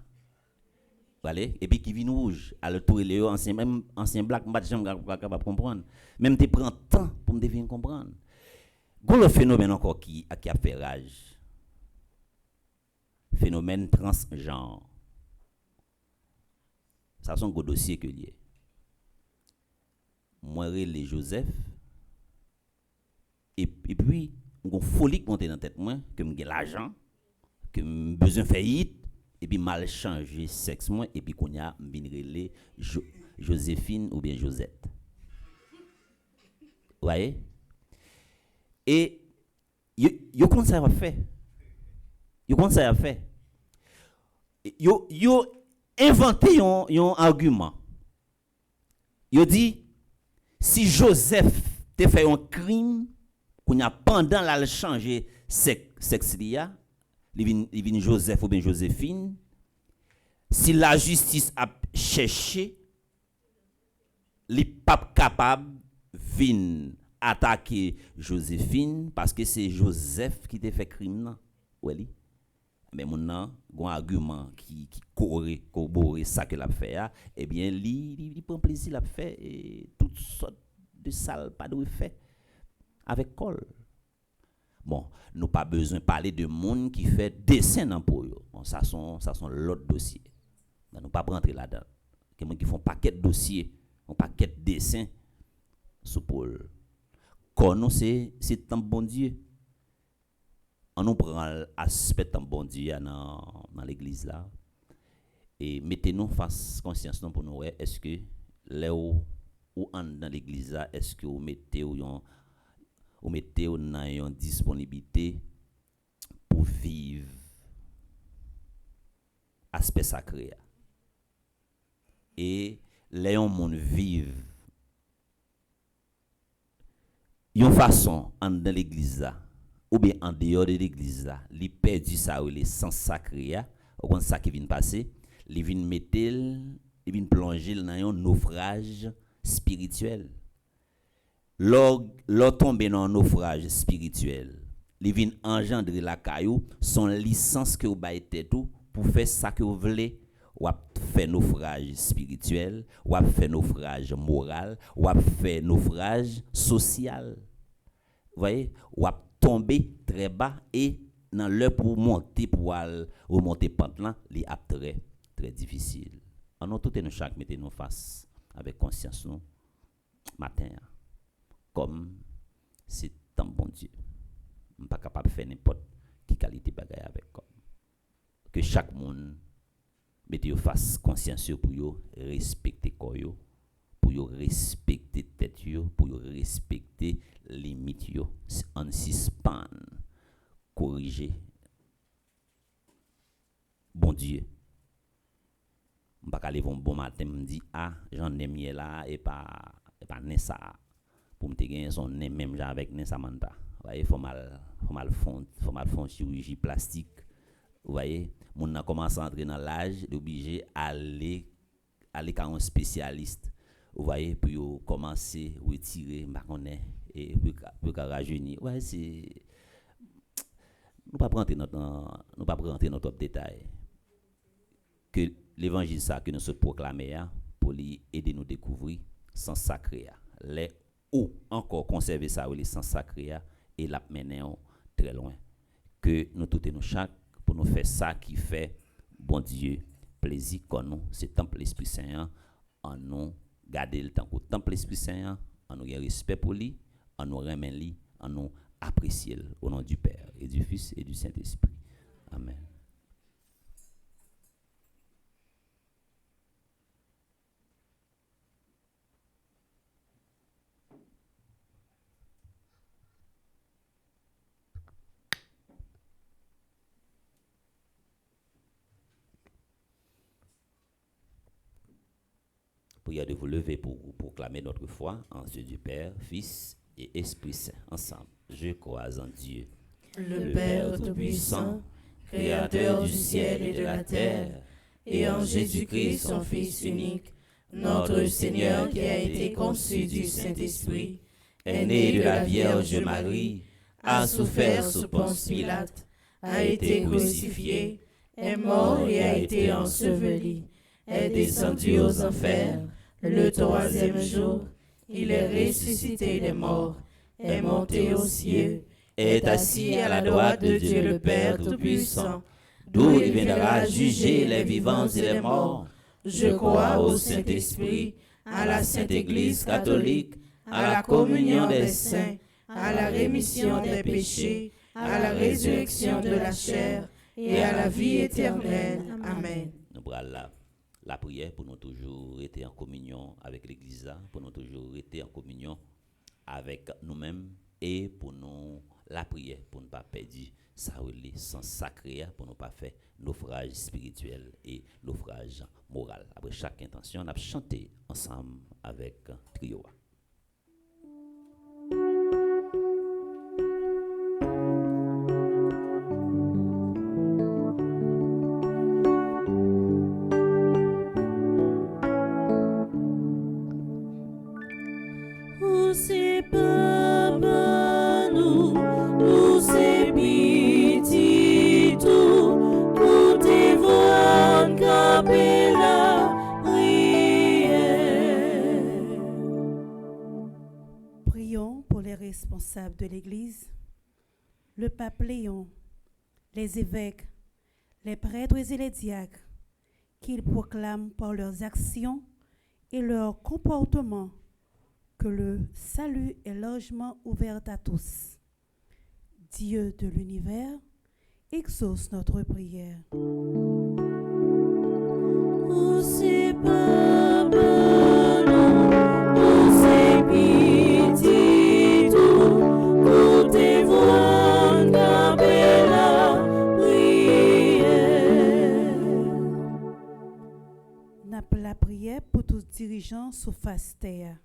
Voilà, et puis qui vient rouge. Alors tout les ancien même ancien black, pas jamais capable comprendre. Même te prend temps pour me deviner comprendre. Gon le phénomène encore qui a fait rage. Phénomène transgenre. Ça sont gros dossier que lié. moi relé Joseph et puis une folie qui monte dans tête moi que me gain l'argent que me besoin faillite et puis mal changer sexe moi et puis qu'on a vinn relé Joséphine ou bien Josette. Vous voyez? Et yo comme ça va faire. Yo comme ça va faire. Yo inventé un argument. Yo dit si Joseph te fait un crime qu'on a pendant la changer sexe lia, il vient Joseph ou bien Joséphine, si la justice a cherché, li pas capable vinn attaquer Joséphine parce que c'est Joseph qui te fait crime là. Oui. Mais maintenant, un argument qui corrobore ça que l'a fait, eh bien, il prend plaisir l'a fait et toutes sortes de sales pas de fait avec col. Bon, nous pas besoin de parler de monde qui fait dessin dans pour eux. Bon, ça sont l'autre dossier. Nous pas rentrer là-dedans. Que monde qui font paquet de dossiers, un paquet de dessins sous Paul. Quand nous c'est un bon Dieu. On nous prend l'aspect d'un bon Dieu dans l'église là et mettez-nous face conscience pour nous est-ce que là où dans l'église là est-ce que vous mettez dans une disponibilité pour vivre aspect sacré et là on monde vivre une façon dans l'église là ou bien en dehors de l'église là, li perdu ça ou les sens sacré ou comme ça qui vient passer, li vient mettre, li vient plonger dans un naufrage spirituel. Lors tomber dans un naufrage spirituel, li vient engendrer la caillou son licence que vous baillez tout pour faire ça que vous voulez, ou faire naufrage spirituel, ou faire naufrage moral, ou faire naufrage social. Vous voyez, ou tomber très bas et dans l'heure pour monter pour remonter pente là, les très très difficile. En nous tout et nous chaque mettez nous face avec conscience nous matin comme c'est un bon Dieu. On pas capable de faire n'importe quelle qualité bagaille avec comme que chaque monde mettez face conscience pour yo respecter corps yo, pour yo respecter tête yo, pour yo respecter limite yo en suspend corriger bon Dieu on pas aller bon matin me dit j'en ai mis là et pas ça pour me gagner son nez même avec Nessa Manta voyez faut mal font chirurgie plastique vous voyez mon a commencé à entrer dans l'âge obligé aller quand un spécialiste vous voyez pour commencer retirer ma connaît et pour rajeunir ouais c'est nous pas rentrer notre détail que l'évangile ça que nous se proclamer pour aider nous découvrir sans sacré les ou encore conserver ça ou les sens sacré et la mener très loin que nous tout et nous chaque pour nous faire ça qui fait bon Dieu plaisir qu'on nous c'est temple l'Esprit Saint en nous garder le temps au temple l'Esprit Saint en nous respect pour lui en nous remercier lui en nous apprécier au nom du Père et du Fils et du Saint-Esprit. Amen. Prière de vous lever pour proclamer notre foi en Dieu du Père, Fils et Esprit Saint. Ensemble, je crois en Dieu, le Père Tout-Puissant, Créateur du ciel et de la terre, et en Jésus-Christ, son Fils unique, notre Seigneur qui a été conçu du Saint-Esprit, est né de la Vierge Marie, a souffert sous Ponce Pilate, a été crucifié, est mort et a été enseveli, est descendu aux enfers. Le troisième jour, il est ressuscité des morts, est monté aux cieux, est assis à la droite de Dieu le Père Tout-Puissant, d'où il viendra juger les vivants et les morts. Je crois au Saint-Esprit, à la Sainte Église catholique, à la communion des saints, à la rémission des péchés, à la résurrection de la chair et à la vie éternelle. Amen. Nous prenons la prière pour nous toujours être en communion avec l'Église, pour nous toujours être en communion avec nous-mêmes et pour nous la prière pour ne pas perdre ça sens sacré pour ne pas faire naufrage spirituel et naufrage moral. Après chaque intention, on a chanté ensemble avec trio. Prions pour les responsables de l'Église, le pape Léon, les évêques, les prêtres et les diacres, qu'ils proclament par leurs actions et leur comportement que le salut est largement ouvert à tous. Dieu de l'univers, exauce notre prière. La prière pour tous dirigeants sous face terre,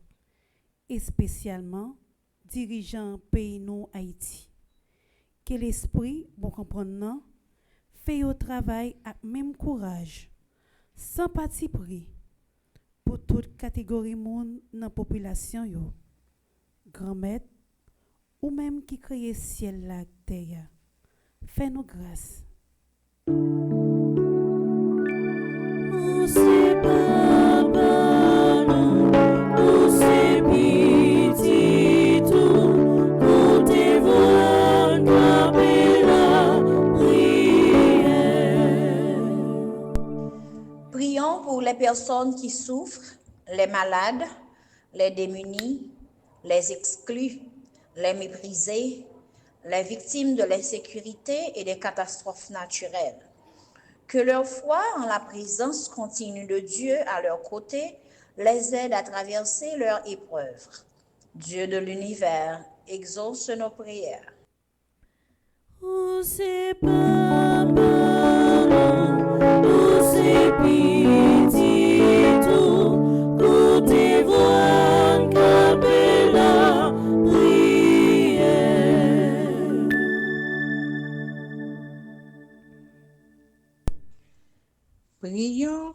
et spécialement dirigeants pays nous Haïti. Que l'esprit, bon comprendre, fait au travail avec même courage, sans parti pris, pour toute catégorie monde dans la population yo. Grand-maître, ou même qui crée ciel la terre, fais-nous grâce. Prions pour les personnes qui souffrent, les malades, les démunis, les exclus, les méprisés, les victimes de l'insécurité et des catastrophes naturelles. Que leur foi en la présence continue de Dieu à leur côté les aide à traverser leurs épreuves. Dieu de l'univers, exauce nos prières. Prions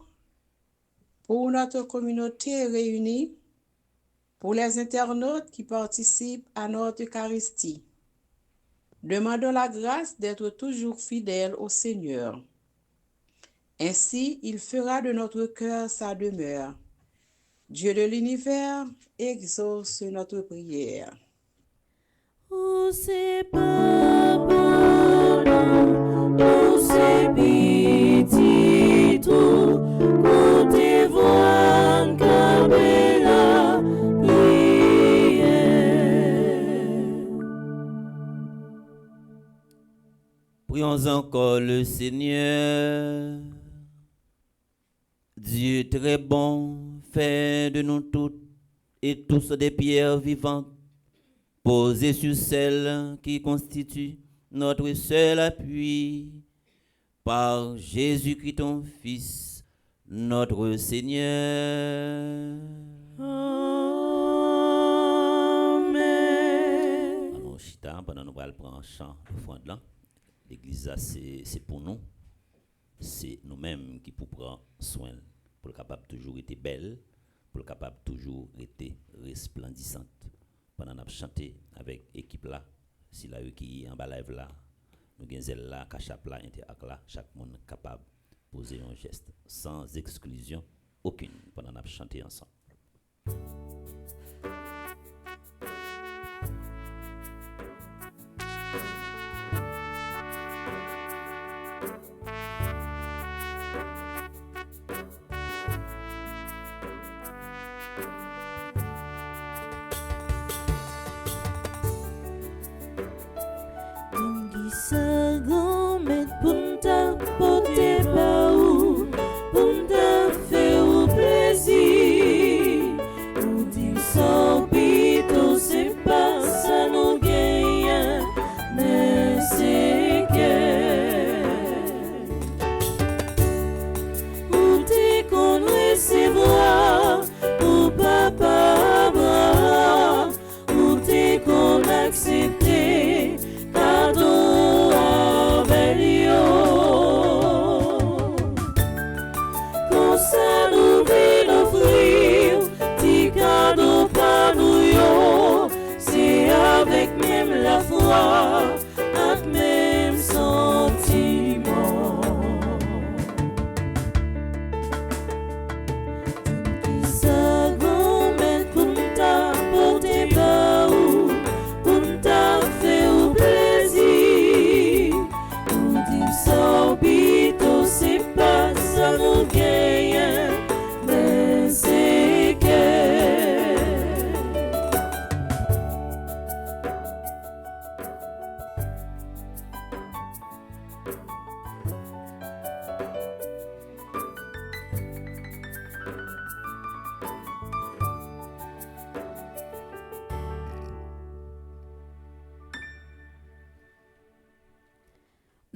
pour notre communauté réunie, pour les internautes qui participent à notre Eucharistie. Demandons la grâce d'être toujours fidèles au Seigneur. Ainsi, il fera de notre cœur sa demeure. Dieu de l'univers, exauce notre prière. Prions encore le Seigneur. Dieu très bon, fait de nous toutes et tous des pierres vivantes, posées sur celles qui constituent notre seul appui, par Jésus-Christ ton Fils, notre Seigneur. Amen. Allons, chita, pendant nous allons prendre un chant de fond là. L'église, c'est pour nous. C'est nous-mêmes qui pour prendre soin, pour le capable toujours être belle, pour le capable toujours être resplendissante. Pendant nous chanter avec l'équipe là, si la qui en bas live là, nous avons là, cachap là, interact là, chaque monde capable de poser un geste sans exclusion aucune pendant nous chanter ensemble.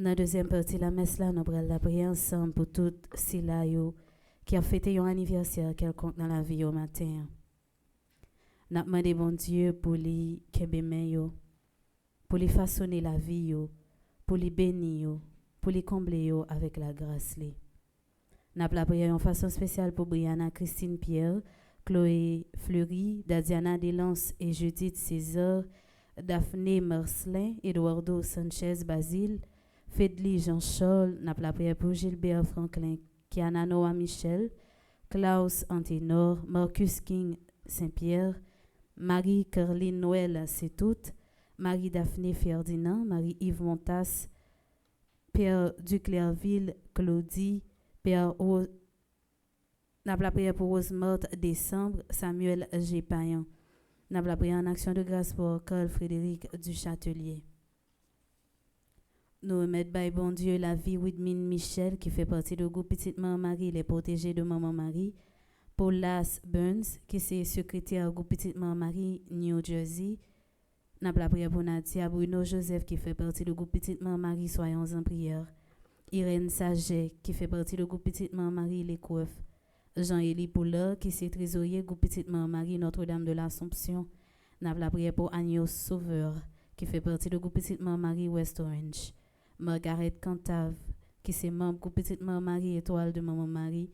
Dans la deuxième partie de la messe, là, nous allons la prier ensemble pour toutes ceux-là qui ont fêté un anniversaire quelconque dans la vie au matin. Nous demandons bon Dieu pour les kebeme pour les façonner la vie pour les bénir pour les combler avec la grâce. Nous avons la prière en façon spéciale pour Brianna Christine Pierre, Chloé Fleury, Dadiana Delance et Judith César, Daphné Marcelin, Eduardo Sanchez Basile, Fedli Jean-Charles, nous avons la prière pour Gilbert Franklin, Kiana Noah Michel, Klaus Anténor, Marcus King Saint-Pierre, Marie-Caroline Noël C'est Toute, Marie-Daphné Ferdinand, Marie-Yves Montas, Pierre Duclerville, Claudie, Père nous avons la prière pour Rosemont Décembre, Samuel G. Payan. Nous avons la prière en action de grâce pour Carl Frédéric du Châtelier. Nous remettons by bon Dieu la vie Widmine Michel qui fait partie du groupe Petite Maman Marie, les protégés de Maman Marie. Paul Las Burns qui est secrétaire du groupe Petite Maman Marie, New Jersey. Nous avons la prière pour Nadia Bruno Joseph qui fait partie du groupe Petite Maman Marie, soyons en prière. Irène Saget qui fait partie du groupe Petite Maman Marie, les Coiffes. Jean-Élie Poulard qui est trésorier du groupe Petite Maman Marie, Notre-Dame de l'Assomption. Nous avons la prière pour Agnos Sauveur qui fait partie du groupe Petite Maman Marie, West Orange. Margaret Cantave qui est membre du groupe Petite Maman Marie, Étoile de Maman Marie.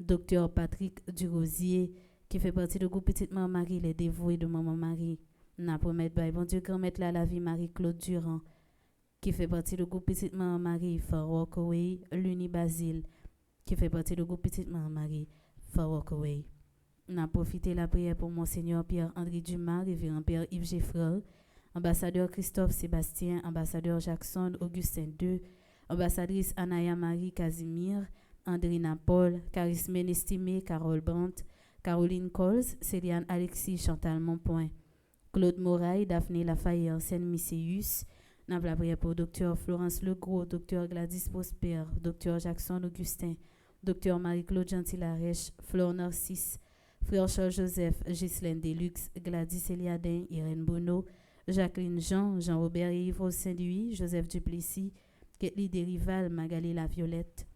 Docteur Patrick Durosier qui fait partie du groupe Petite Maman Marie, les dévoués de Maman Marie. Nous avons promis bon Dieu grand-mère la vie Marie-Claude Durand qui fait partie du groupe Petite Maman Marie, Far Walkaway, Luni Basile qui fait partie du groupe Petite Maman Marie, Far Walkaway. Nous avons profité de la prière pour Monseigneur Pierre-André Dumas, révérend Père Yves Geffrel, ambassadeur Christophe Sébastien, ambassadeur Jackson Augustin II, ambassadrice Anaya Marie Casimir, Andrina Paul, Charismène Estimé, Carole Brandt, Caroline Coles, Céliane Alexis, Chantal Monpoint, Claude Moraille, Daphné Lafayette, Arsène Misséus. Nous avons la prière pour Dr Florence Legros, Dr Gladys Prosper, Dr Jackson Augustin, Dr Marie-Claude Gentil-Arèche, Flore Narcisse, Frère Charles Joseph, Ghislaine Deluxe, Gladys Eliadin, Irène Bonneau, Jacqueline Jean, Jean-Robert et Yves Saint-Louis, Joseph Duplessis, Ketli Desrival, Magali Laviolette.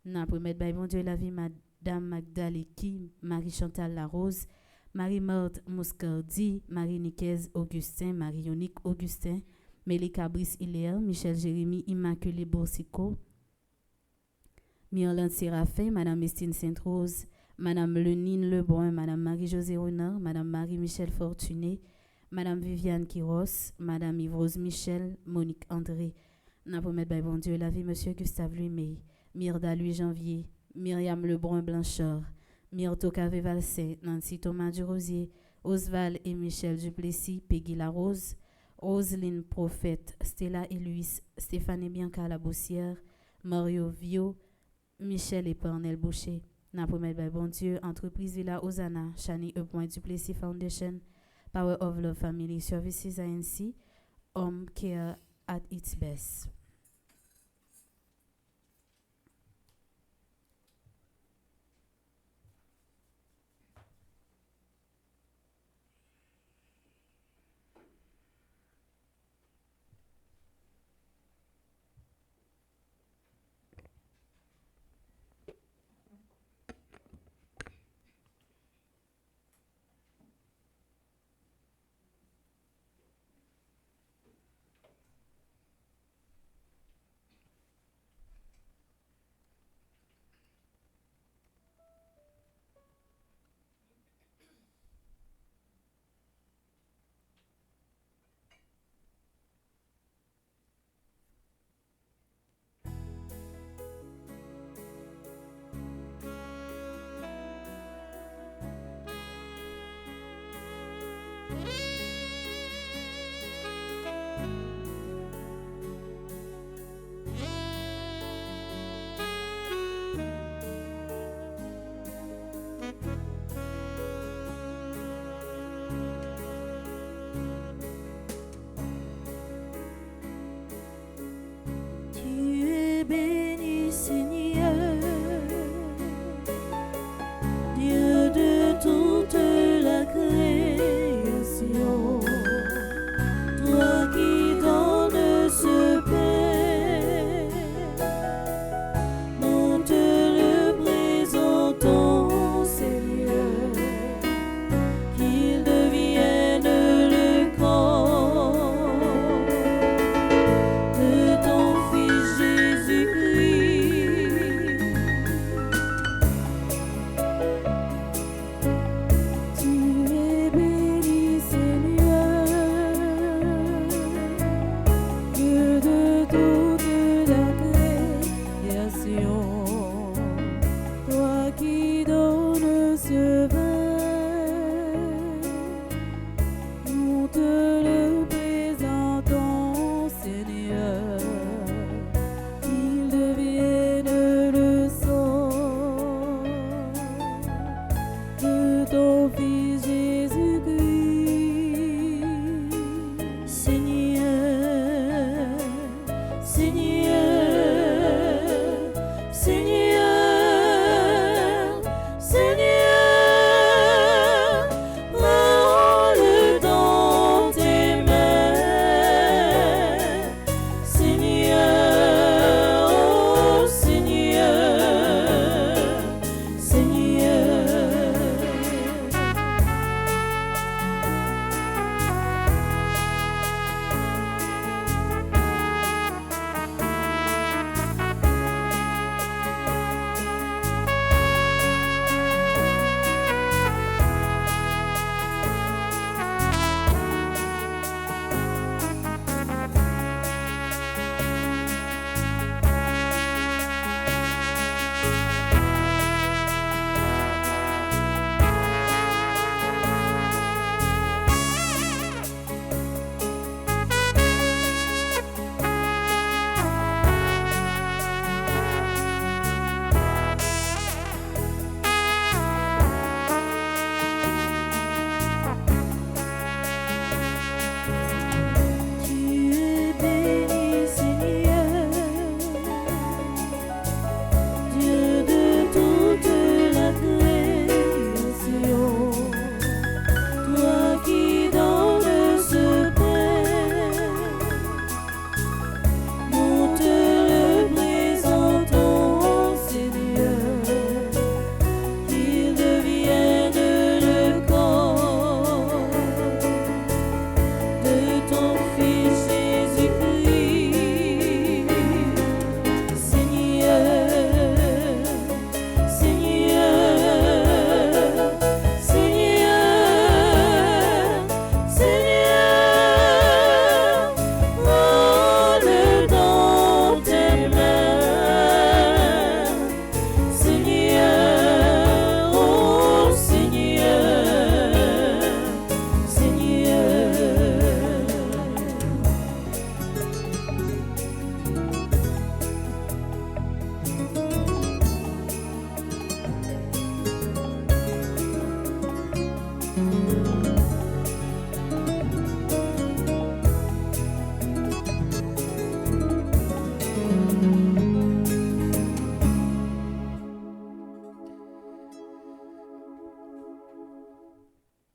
Nous avons promis bon Dieu la vie Madame Magdaleki, Marie-Chantal Larose, Marie-Marthe Moscardi, Marie-Nicaise Augustin, Marie-Yonique Augustin, Mélika Brice Hilaire, Michel Jérémy Immaculée Boursicot, Myrlande Séraphin, Madame Estine Sainte-Rose, Madame Lenine Lebrun, Madame Marie-Josée Renard, Madame Marie-Michel Fortuné, Madame Viviane Quiros, Madame Yves-Rose Michel, Monique André. Nous promet bon Dieu la vie Monsieur Gustave Lumey, Myrda Louis Janvier, Myriam Lebrun Blanchard, Myrto Cavé Valsin, Nancy Thomas Durosier, Osval et Michel Duplessis, Peggy Larose, Roselyne Prophète, Stella et Louis, Stéphanie Bianca Laboussière, Mario Vio, Michel et Pernel Boucher, N'a promet bon Dieu, entreprise Villa Osana, Shani E. Duplessis Foundation, Power of Love Family Services ANC, Home Care at its best.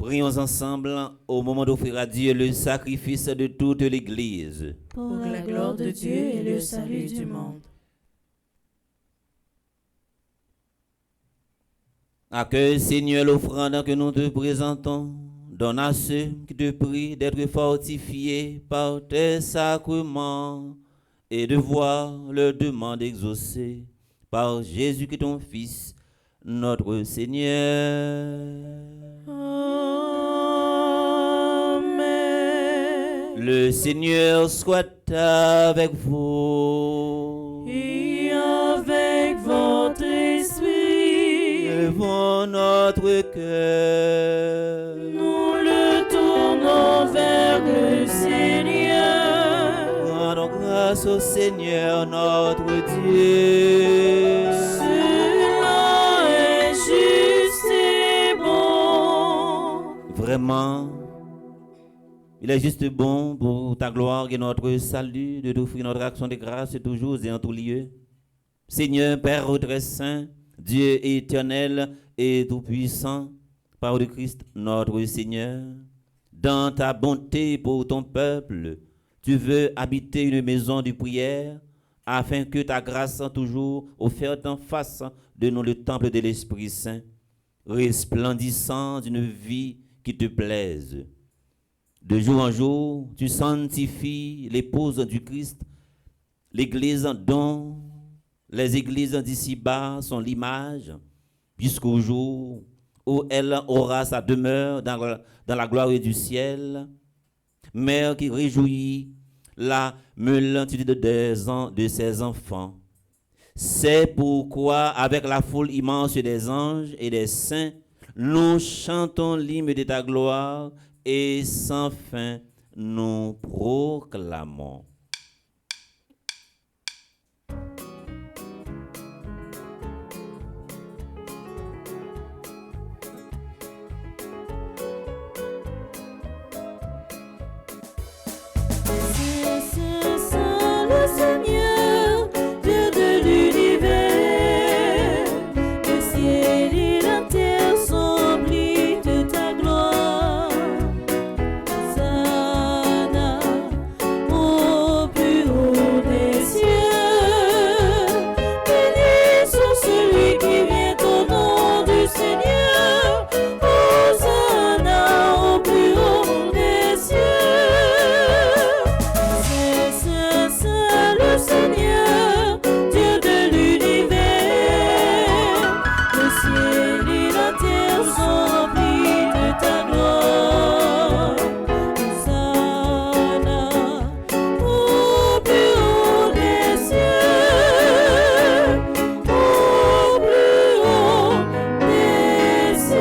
Prions ensemble au moment d'offrir à Dieu le sacrifice de toute l'Église. Pour la gloire de Dieu et le salut du monde. Accueille, Seigneur, l'offrande que nous te présentons. Donne à ceux qui te prient d'être fortifiés par tes sacrements et de voir leurs demandes exaucées par Jésus-Christ, ton Fils, notre Seigneur. Amen. Le Seigneur soit avec vous. Et avec votre esprit. Élevons notre cœur. Nous le tournons vers le Seigneur. Rendons grâce au Seigneur notre Dieu. Cela est juste et bon. Vraiment, il est juste bon pour ta gloire et notre salut de t'offrir notre action de grâce toujours et en tout lieu. Seigneur, Père très saint, Dieu éternel et tout-puissant, par le Christ notre Seigneur, dans ta bonté pour ton peuple, tu veux habiter une maison de prière afin que ta grâce toujours offerte en face de nous le temple de l'Esprit Saint, resplendissant d'une vie qui te plaise. De jour en jour, tu sanctifies l'épouse du Christ, l'Église dont les églises d'ici-bas sont l'image, jusqu'au jour où elle aura sa demeure dans la gloire du ciel. Mère qui réjouit la multitude de ses enfants. C'est pourquoi, avec la foule immense des anges et des saints, nous chantons l'hymne de ta gloire et sans fin nous proclamons. Seigneur, Dieu de l'univers, le ciel et la terre sont remplis de ta gloire. Hosanna au plus haut des cieux, béni soit celui qui vient au nom du Seigneur. Hosanna au plus haut des cieux. Le Seigneur, Dieu de l'univers, le ciel et la terre sont remplis de ta gloire. Hosanna au plus haut des cieux, au plus haut des cieux.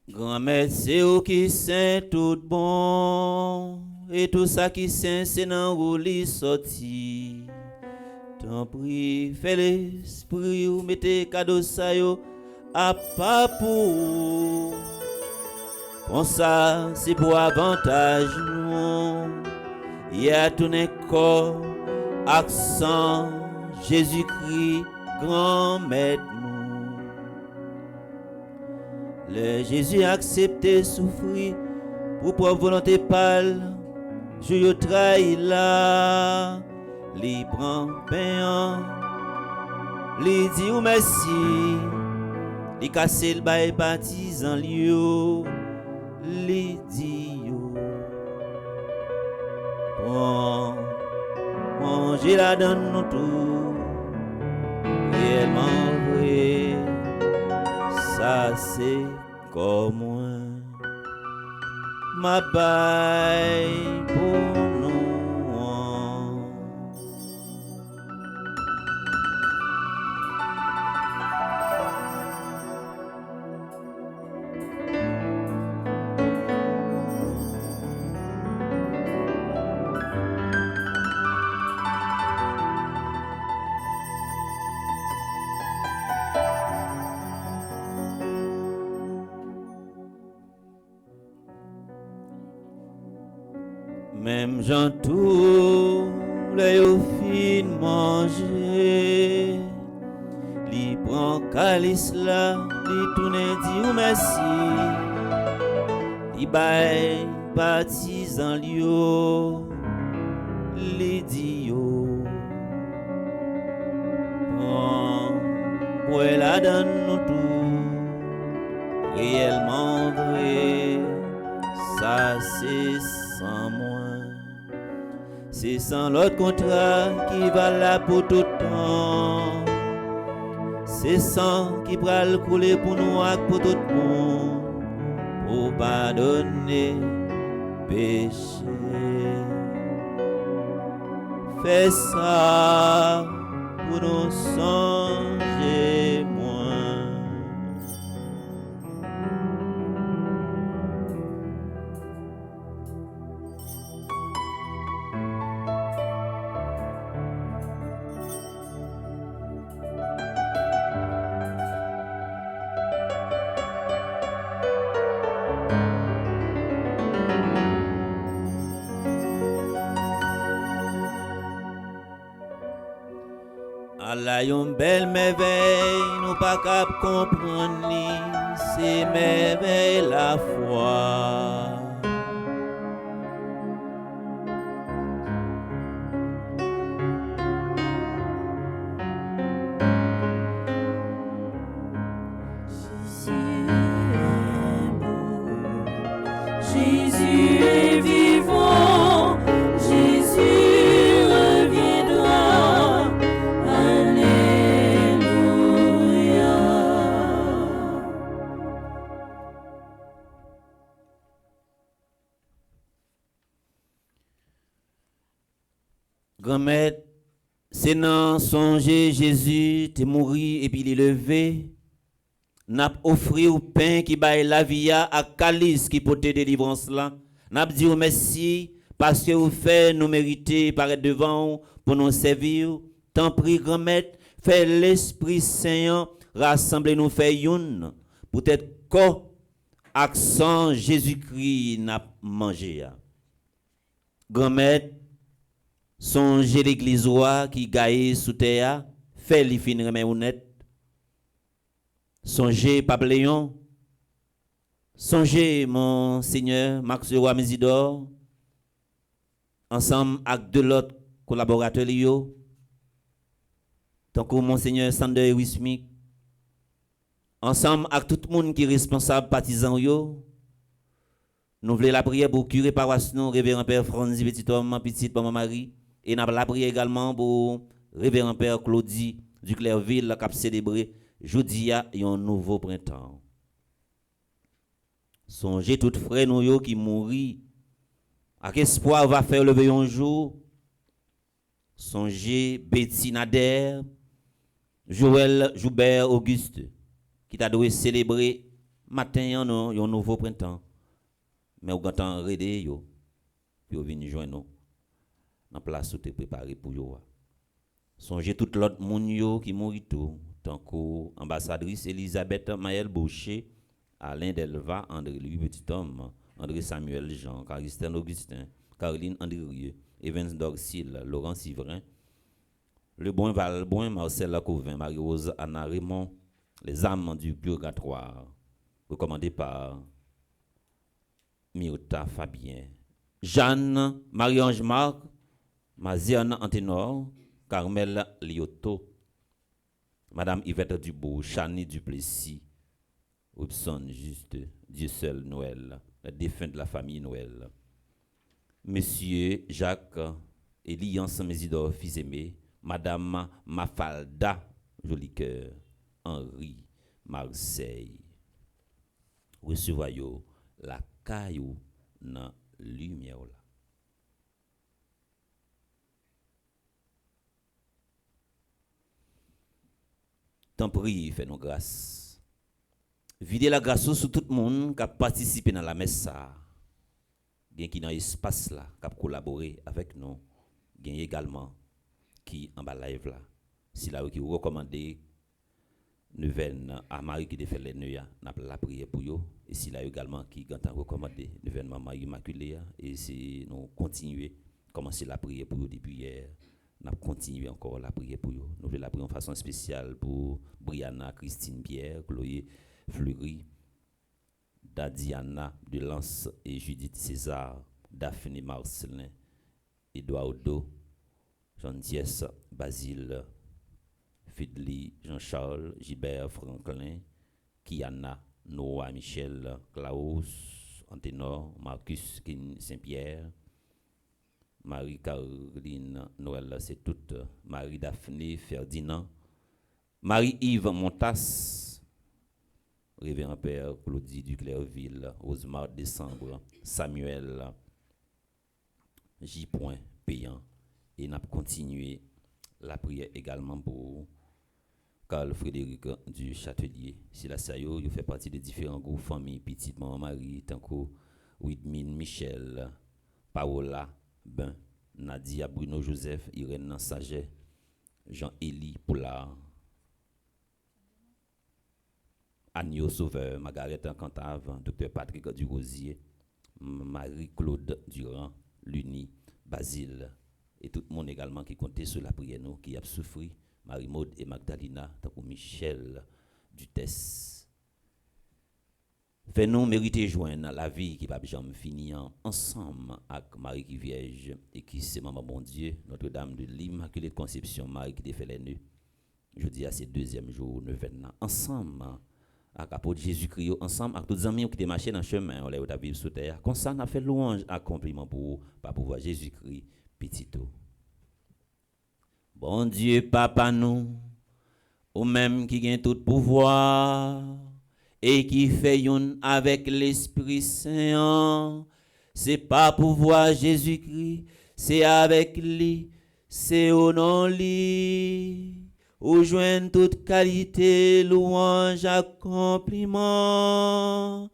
Grand-mère, c'est où qui saint tout bon, et tout ça qui saint, c'est dans où li sorti. T'en prie, fais l'esprit ou mettez cadeau ça yo à pas pour. Comme ça, c'est pour avantage nous. Y a tout un corps, accent, Jésus-Christ, grand maître nous. Le Jésus a accepté souffrir pour propre volonté pâle. Je trahi là, li prend pain, li dit ou merci, li casse le bail baptisant liyo, li dit yo. Manger la donne nous tout, réellement vrai, ça c'est comme moi. Ma baille pour nous. Même Jean tout les au fin manger. Li prend calice là, li tourne dit ou merci. Li bay partisan yo, li dit yo. Prends, bois la donne nous tout, réellement vrai, ça c'est sans moi. C'est sans l'autre contrat qui va là pour tout temps. C'est sang qui pral couler pour nous et pour tout le monde, pour pardonner péché. Fais ça pour nous songer moins. La yon belle merveille, nous pas cap comprendre ni, c'est merveille la foi. Jésus est vivant, Jésus reviendra. Alléluia. Grand-mère, c'est dans songer Jésus t'est mort et puis il est levé. N'a offert au pain qui baille la vie à calice qui porte délivrance là. N'a dit merci parce que vous faites nous mériter paraître devant pour nous servir. Tant pis grand-mère, fait l'Esprit Saint rassembler nous faire une pour être corps accent Jésus-Christ n'a mangé. Grand-mère, songez l'église qui gagne sous terre, fait li fin remet honnête. Songez Pape Léon, songez mon Seigneur Max Roi Mésidor, ensemble avec deux autres collaborateurs yo, tant que mon Seigneur Sander Wismik, ensemble avec tout le monde qui est responsable partisan yo, nous voulons la prière pour curé paroisse nous, révérend Père Franzi Petit Homme, petite Maman Marie, et nous la prière également pour révérend Père Claudie du Clairville qui a célébré jeudi a un nouveau printemps. Songez tout frère nous yo qui mourit. Avec espoir va faire lever un jour. Songez Betty Nader, Joël Joubert Auguste qui t'a dû célébrer matin un nouveau printemps. Mais au temps redé yo puis venir joindre nous dans place où tu préparé pour yo. Songez tout l'autre monde yo qui mourit tout. Tant qu'ambassadrice Elisabeth Maël Boucher, Alain Delva, André Louis Petit Homme, André Samuel Jean, Caristène Augustin, Caroline Andrieux, Evans Dorsil, Laurent Sivrin, Le Bon Valboin, Marcel Lacovin, Marie-Rose Anna Raymond, Les âmes du purgatoire, recommandé par Myrta Fabien, Jeanne, Marie-Ange Marc, Maziane Anténor, Carmel Lioto, Madame Yvette Dubois, Chani Duplessis, Robson Juste, Dieu seul Noël, le défunt de la famille Noël. Monsieur Jacques Elias Mésidor, fils aimé, Madame Mafalda, joli cœur, Henri, Marseille. Recevez la caillou dans lumière là. Tant pis, fais-nous grâce. Videz la grâce sur tout le monde qui a participé dans la messe. Bien qui dans l'espace là, qui a collaboré avec nous. Bien également qui en bas live là. Si là qui recommandé nouvelle à Marie qui fait les nuits, n'a pas la prière pour eux. Et c'est là également qui a recommandé l'événement Marie Immaculée. Et c'est nous continuer, commencer la prière pour eux depuis hier. Nous avons continué encore la prière pour eux. Nous voulons la prière en façon spéciale pour Brianna, Christine Pierre, Chloé Fleury, Dadiana de Lens et Judith César, Daphné Marcelin, Eduardo, Jean-Diès, Basile, Fidli, Jean-Charles, Gilbert Franklin, Kiana, Noah, Michel, Klaus, Anténor, Marcus, Saint-Pierre, Marie-Caroline, Noël, c'est toute, Marie-Daphné, Ferdinand, Marie-Yves Montas, Révérend Père Claudie Duclerville, Rosemar Décembre, Samuel, J. Payant, et n'a continué la prière également pour Carl Frédéric du Châtelier. Si la Sayo, il fait partie de différents groupes, familles, petite maman Marie, Tanko, Whitmine, Michel, Paola, Ben, Nadia, Bruno, Joseph, Irène Saget, Jean-Élie Poulard, Agneau Sauveur, Margaret Cantave, Dr Patrick Durosier, Marie-Claude Durand, Luni, Basile, et tout le monde également qui comptait sur la prière, nous, qui a souffert, Marie-Maude et Magdalena, tant que Michel Dutesse. Fais-nous mériter joindre la vie qui va jamais finir ensemble avec Marie qui Vierge et qui c'est maman bon Dieu, Notre-Dame de l'Immaculée Conception, Marie qui défait les nœuds. Je dis à ces deuxième jour, neuvaine, ensemble avec l'apôtre Jésus-Christ, ensemble avec tous les amis qui étaient marchés dans le chemin, on l'a vivre sur terre. Comme ça, on a fait louange, accomplissement pour pouvoir Jésus-Christ, petito. Bon Dieu, Papa nous, ou même qui gagne tout pouvoir, et qui fait une avec l'Esprit Saint, c'est pas pouvoir Jésus-Christ, c'est avec lui, c'est au nom lui, où joigne toute qualité, louange, accomplissement,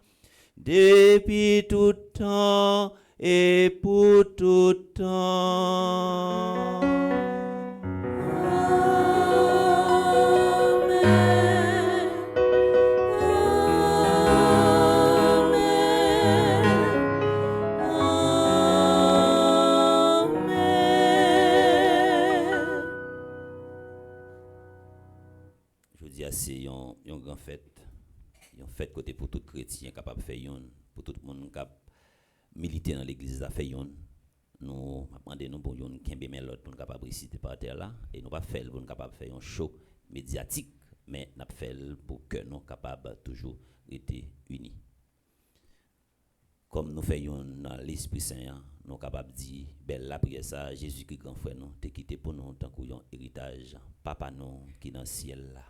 depuis tout temps et pour tout temps. C'est une grande fête. Une fête côté pour tout chrétien capable de faire une, pour tout le monde capable militer dans l'église à faire une. Nous demandons pour une kembe mais l'autre pour capable réciter par terre là et nous pas faire pour capable faire un show médiatique mais n'a fait pour que nous capable toujours être unis. Comme nous faisons dans l'Esprit Saint, nous capable dire belle la prière ça Jésus qui grand frère nous t'es quitté pour nous tant qu'on héritage papa nous qui dans le ciel là.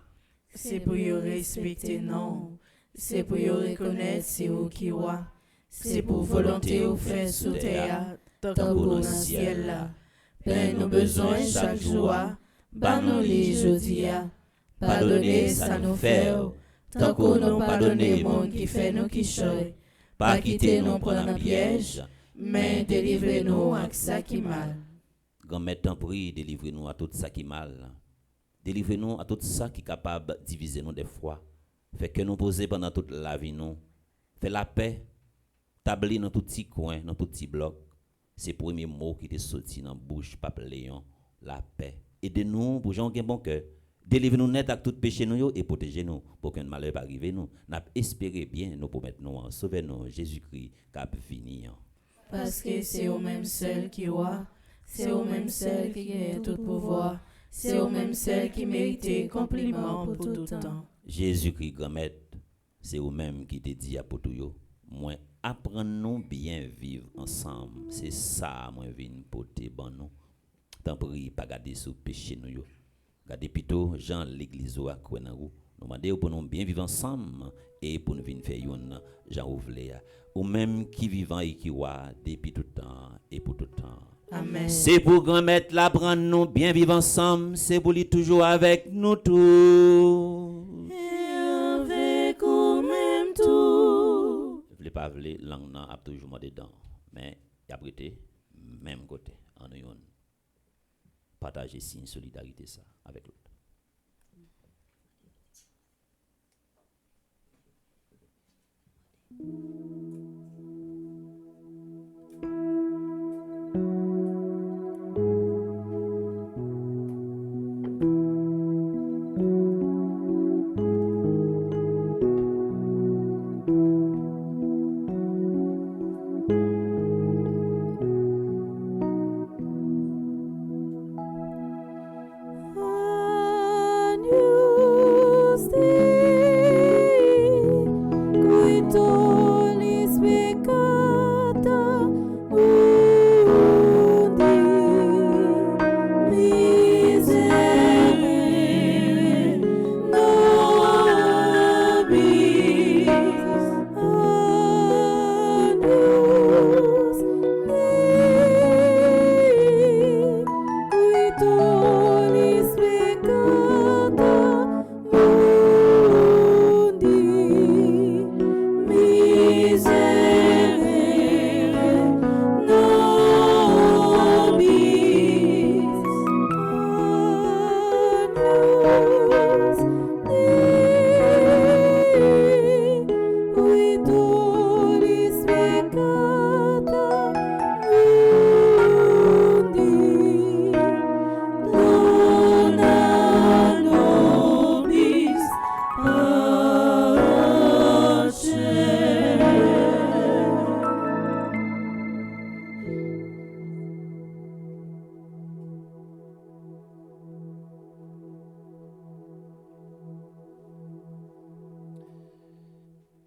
C'est pour y respecter non, c'est pour y reconnaître c'est où qui wa, c'est pour volonté ou faire sous terre, tant qu'on dans le ciel là. Père nous besoin chaque jour, ban nous les jodi a, pardonner ça nous fait, tant qu'on nous pardonner monde qui fait nous qui choy, pas quitter nous prendre un piège, mais délivrez-nous à ça qui mal. Grand-mère t'en prie, délivrez-nous à tout ça qui mal. Délivrez-nous à tout ça qui est capable de diviser nous des fois. Fait que nous poser pendant toute la vie nous. Fait la paix. Tabli dans tout petit coin, dans tout petit bloc. C'est le premier mot qui est sorti dans la bouche, Pape Léon. La paix. Aidez-nous pour gens qui ont bon cœur. Délivrez-nous net avec tout péché nous et protégez-nous pour qu'un malheur pas arrive nous. N'a espéré bien nous pour mettre nous en sauver-nous Jésus-Christ cap finir. Parce que c'est au même seul qui voit, c'est au même seul qui a tout pouvoir. C'est au même seul qui mérite compliment pour tout temps. Jésus-Christ, grand-maître, c'est au même qui te dit à Potoyo, moi, apprenons bien vivre ensemble. C'est ça, moi, viens pour te bon nous. Tant pis, pas garder sous péché nous. Gardez plutôt Jean l'église ou à Kouenarou. Nous demandons pour nous bien vivre ensemble et pour nous venir faire une Jean Ouvléa. Ou même qui vivant et qui voit depuis tout temps et pour tout temps. Amen. C'est pour grand-mère la prendre nous bien vivre ensemble, c'est pour lui toujours avec nous tous. Et avec nous même tout. Je ne voulais pas vouloir langue a toujours dedans, mais il a prêté même côté en nous partager signe solidarité ça avec l'autre.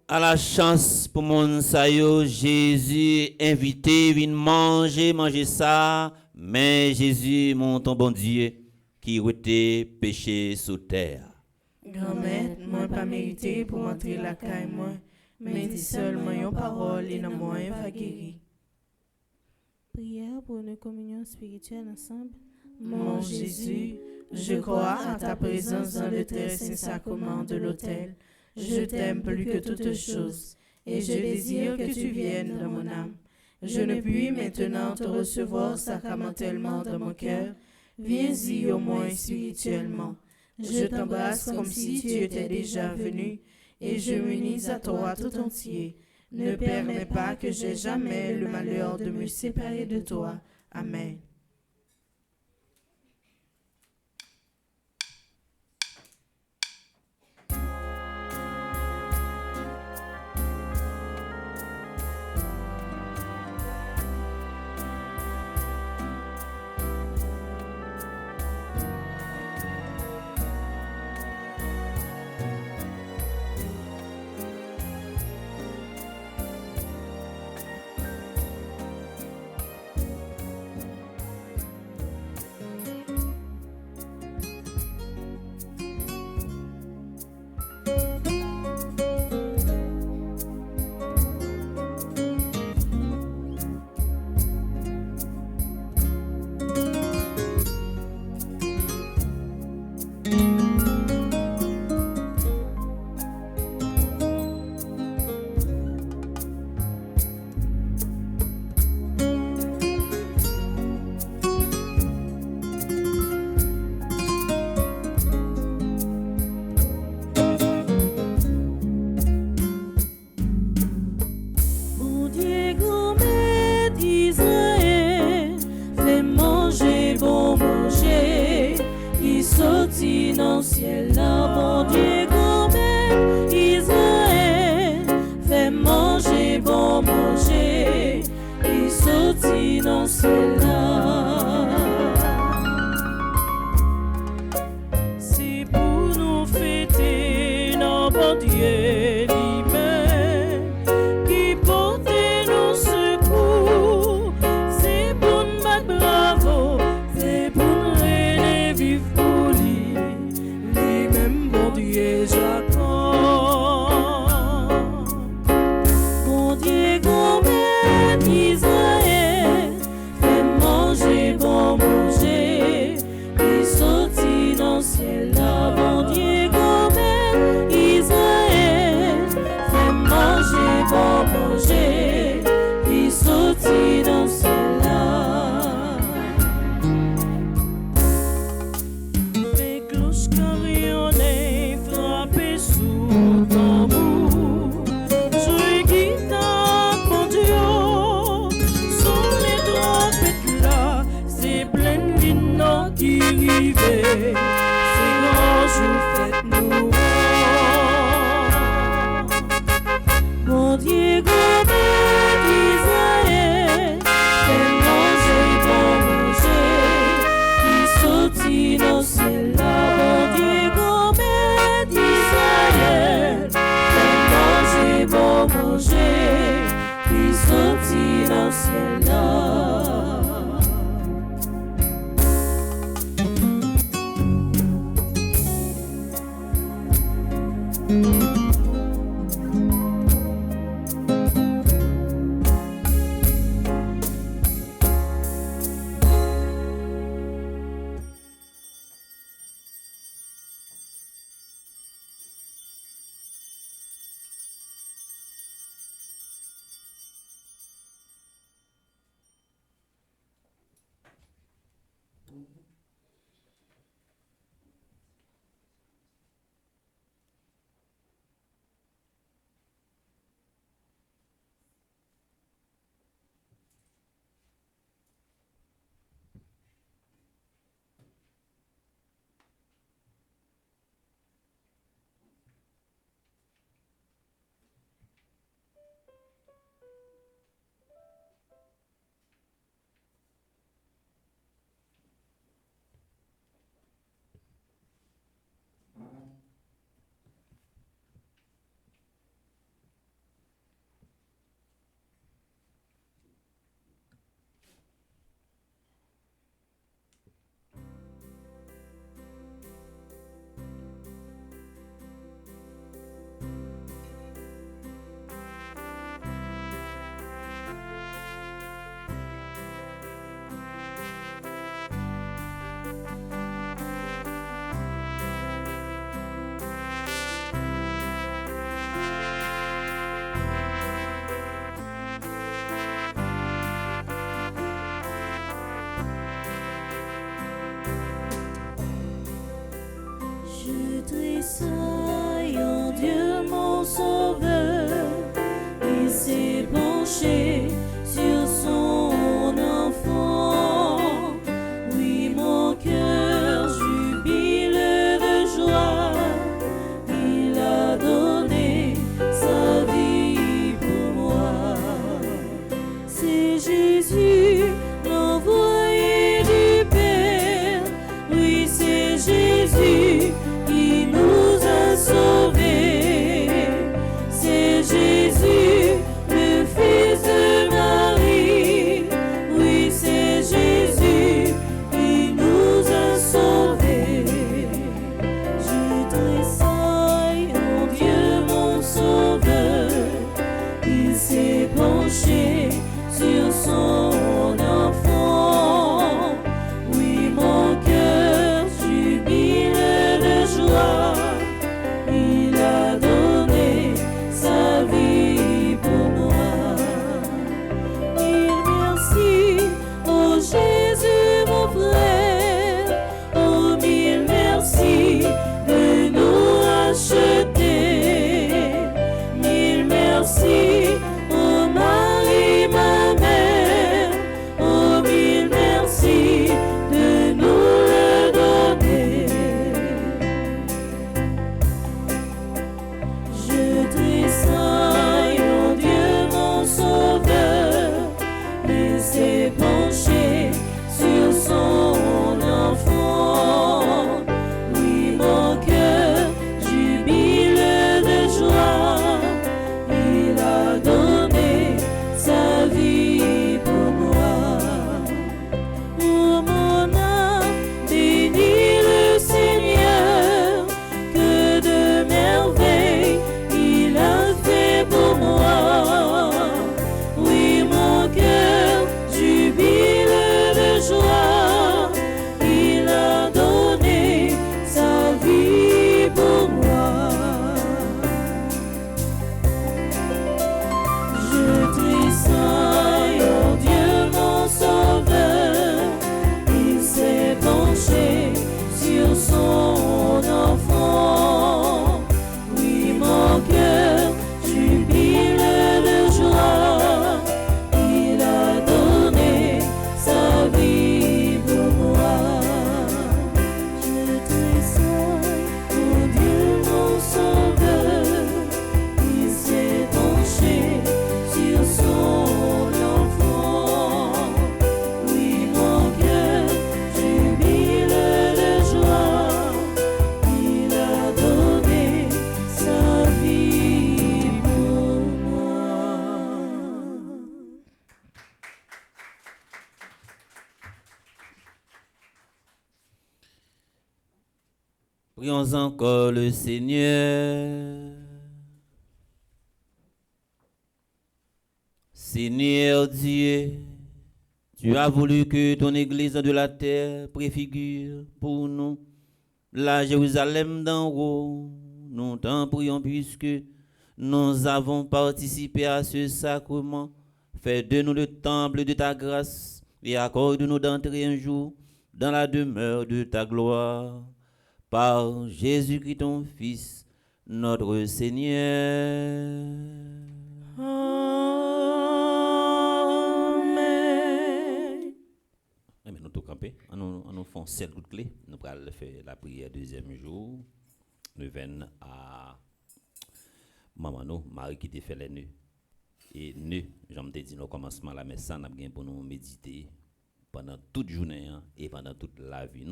À la chance pour mon sayo, Jésus invité, vin manger ça, mais Jésus, mon ton bon Dieu, qui était péché sous terre. Grand-mère, moi pas mérité pour m'entrer la caille moi, mais dis seulement une parole et non moi va guérir. Prière pour une communion spirituelle ensemble. Mon Jésus, je crois à ta présence dans le très saint sacrement de l'autel. Je t'aime plus que toutes choses, et je désire que tu viennes dans mon âme. Je ne puis maintenant te recevoir sacramentellement dans mon cœur. Viens-y au moins spirituellement. Je t'embrasse comme si tu étais déjà venu, et je m'unis à toi tout entier. Ne permets pas que j'aie jamais le malheur de me séparer de toi. Amen. Mon Dieu, grand-mère d'Israël, fais Prions encore le Seigneur. Seigneur Dieu, tu as voulu que ton Église de la terre préfigure pour nous la Jérusalem d'en haut. Nous t'en prions puisque nous avons participé à ce sacrement. Fais de nous le temple de ta grâce et accorde-nous d'entrer un jour dans la demeure de ta gloire. Par Jésus-Christ ton Fils, notre Seigneur. Amen. Mais nous sommes campés, nous faisons 7 gouttes clés. Nous allons faire la prière deuxième jour. Nous venons à maman, Marie qui t'a fait les nœuds. Et nous, j'aime te dire, au commencement de la messe, nous avons pour nous méditer pendant toute journée et pendant toute la vie.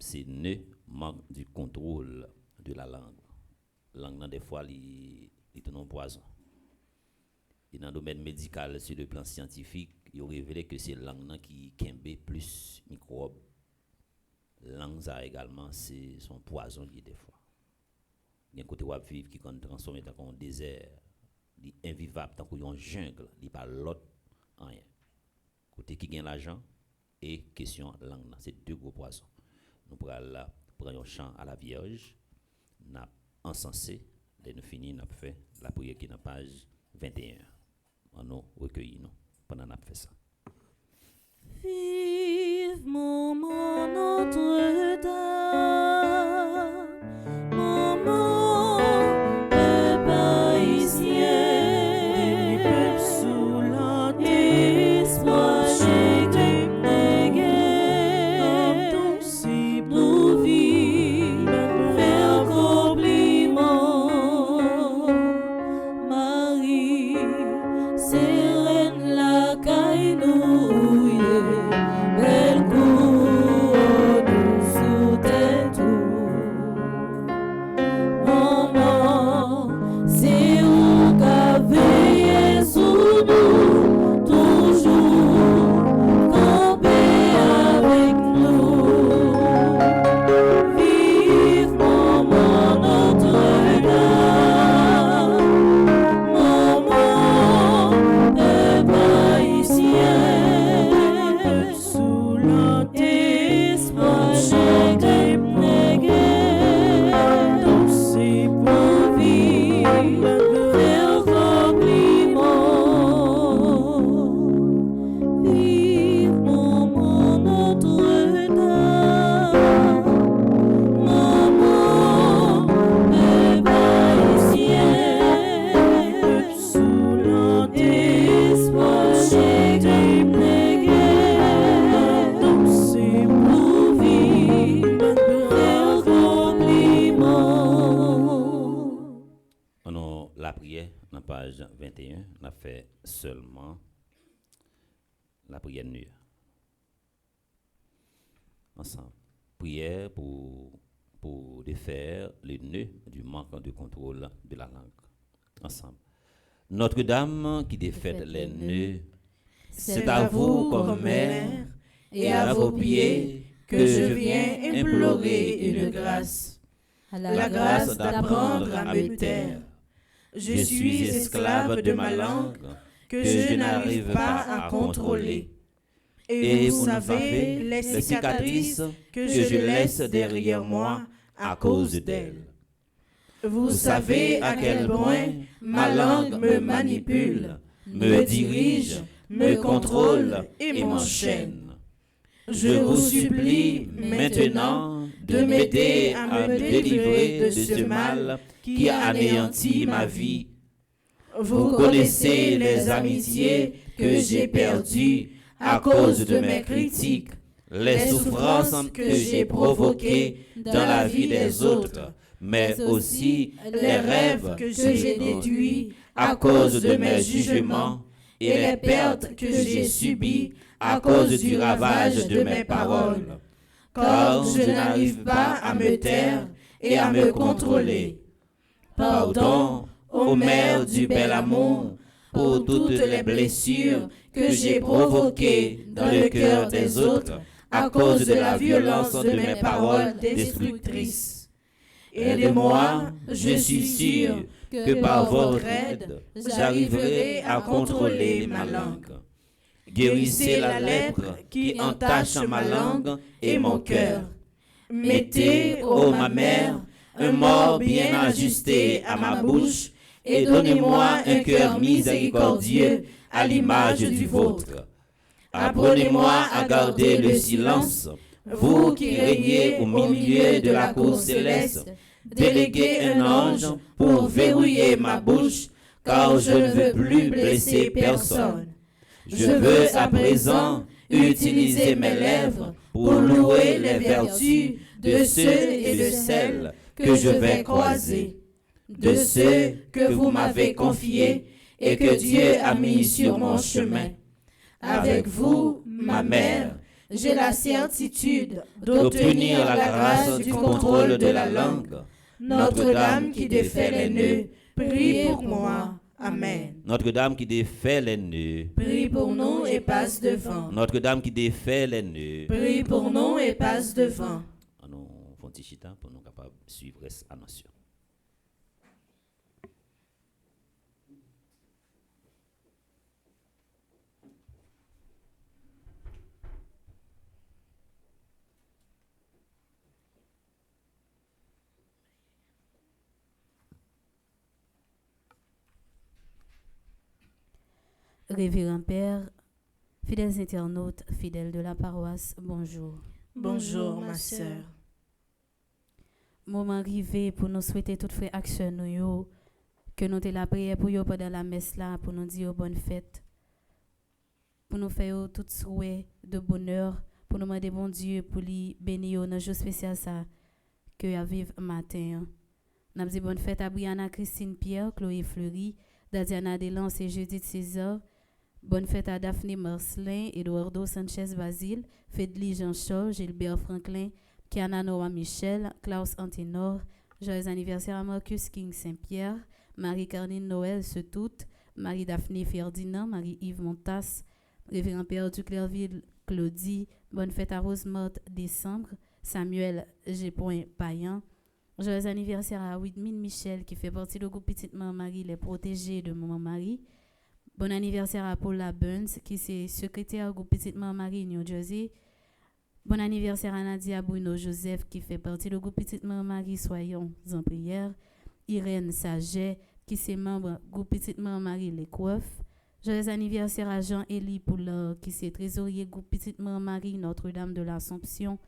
C'est nous manque du contrôle de la langue. La langue, des fois, il est un poison. Et dans le domaine médical, sur le plan scientifique, il a révélé que c'est la langue qui kembe plus microbes. La langue, ça également, c'est son poison lié des fois. Il y a un côté où vivre qui est transformé dans un désert. Il est invivable, tant qu'il y a une jungle, il n'y a pas l'autre, rien. Côté qui gagne l'argent et question langue, c'est deux gros poissons. Nous prenons un chant à la Vierge, nous avons encensé, et nous finissons, nous avons fait la prière qui est dans la page 21. Nous recueillons pendant que nous avons fait ça. Vivement Notre-Dame, maman, peuple haïtien, peuple sous la espoir, j'ai négué, nous vivons vers compliment, Marie, sereine la caille nous, belle couronne sous tête. Maman, c'est où qu'a veillé sous nous, toujours camper avec nous. Vive maman Notre-Dame, maman, peuple haïtien, sous l'espoir, j'ai négué, danser pour vivre, faire compliment. Vive maman Notre-Dame, maman, peuple haïtien, sous l'espoir, j'ai négué, danser pour vivre, faire compliment. On a la prière, dans la page 21, on a fait seulement la prière nue. Ensemble. Prière pour défaire les nœuds du manque de contrôle de la langue. Ensemble. Notre-Dame qui défaite les nœuds, c'est à vous comme mère et à vos pieds que je viens implorer une grâce. La grâce d'apprendre à me taire. Je suis esclave de ma langue que je n'arrive pas à contrôler. Et vous savez les cicatrices que je laisse derrière moi à cause d'elle. Vous savez à quel point ma langue me manipule, me dirige, me contrôle et m'enchaîne. Je vous supplie maintenant de m'aider à me délivrer de ce mal qui anéantit ma vie. Vous connaissez les amitiés que j'ai perdues à cause de mes critiques, les souffrances que j'ai provoquées dans la vie des autres, mais aussi les rêves que j'ai détruits à cause de mes jugements et les pertes que j'ai subies à cause du ravage de mes paroles. Car je n'arrive pas à me taire et à me contrôler. Pardon, ô Mère du bel amour, pour toutes les blessures que j'ai provoquées dans le cœur des autres à cause de la violence de mes paroles destructrices. Aidez-moi, je suis sûr que par votre aide, j'arriverai à contrôler ma langue. Guérissez la lèpre qui entache ma langue et mon cœur. Mettez, ô ma mère, un mort bien ajusté à ma bouche et donnez-moi un cœur miséricordieux à l'image du vôtre. Apprenez-moi à garder le silence, vous qui régnez au milieu de la cour céleste. Déléguez un ange pour verrouiller ma bouche, car je ne veux plus blesser personne. Je veux à présent utiliser mes lèvres pour louer les vertus de ceux et de celles que je vais croiser, de ceux que vous m'avez confiés et que Dieu a mis sur mon chemin. Avec vous, ma mère, j'ai la certitude d'obtenir la grâce du contrôle de la langue. Notre-Dame qui défait les nœuds, prie pour moi. Amen. Notre-Dame qui défait les nœuds, Prie pour nous et passe devant. Notre-Dame qui défait les nœuds. Prie pour nous et passe devant. Nous faisons un petit chita pour nous capables de suivre cette annonce. Révérend Père, fidèles internautes, fidèles de la paroisse, bonjour. Bonjour, ma sœur. Moment arrivé pour nous souhaiter toutes frères actions nous que nous te la prière pour yo pendant la messe là pour nous dire bonne fête. Pour nous faire tout souhait de bonheur, pour nous demander bon Dieu pour lui bénir dans jour spécial ça que à vivre matin. Nous dit bonne fête à Brianna Christine Pierre, Chloé Fleury, Dadiana Delance et Judith César. Bonne fête à Daphné Marcelin, Eduardo Sanchez Basile, Fedli Jean-Charles, Gilbert Franklin, Kiana Noah Michel, Klaus Antenor. Joyeux anniversaire à Marcus King Saint-Pierre, Marie-Carline Noël Setout, Marie-Daphné Ferdinand, Marie-Yves Montas, Révérend Père du Clairville Claudie. Bonne fête à Rosemarte Décembre, Samuel G. Payan. Joyeux anniversaire à Whitmine Michel qui fait partie du groupe Petite Maman Marie, les protégés de Maman Marie. Bon anniversaire à Paula Burns, qui est secrétaire du groupe Petite Maman Marie New Jersey. Bon anniversaire à Nadia Bruno Joseph, qui fait partie du groupe Petite Maman Marie Soyons en prière. Irène Saget, qui est membre du groupe Petite Maman Marie Les Coiffes. Joyeux anniversaire à Jean-Élie Poulard, qui est trésorier du groupe Petite Maman Marie Notre-Dame de l'Assomption.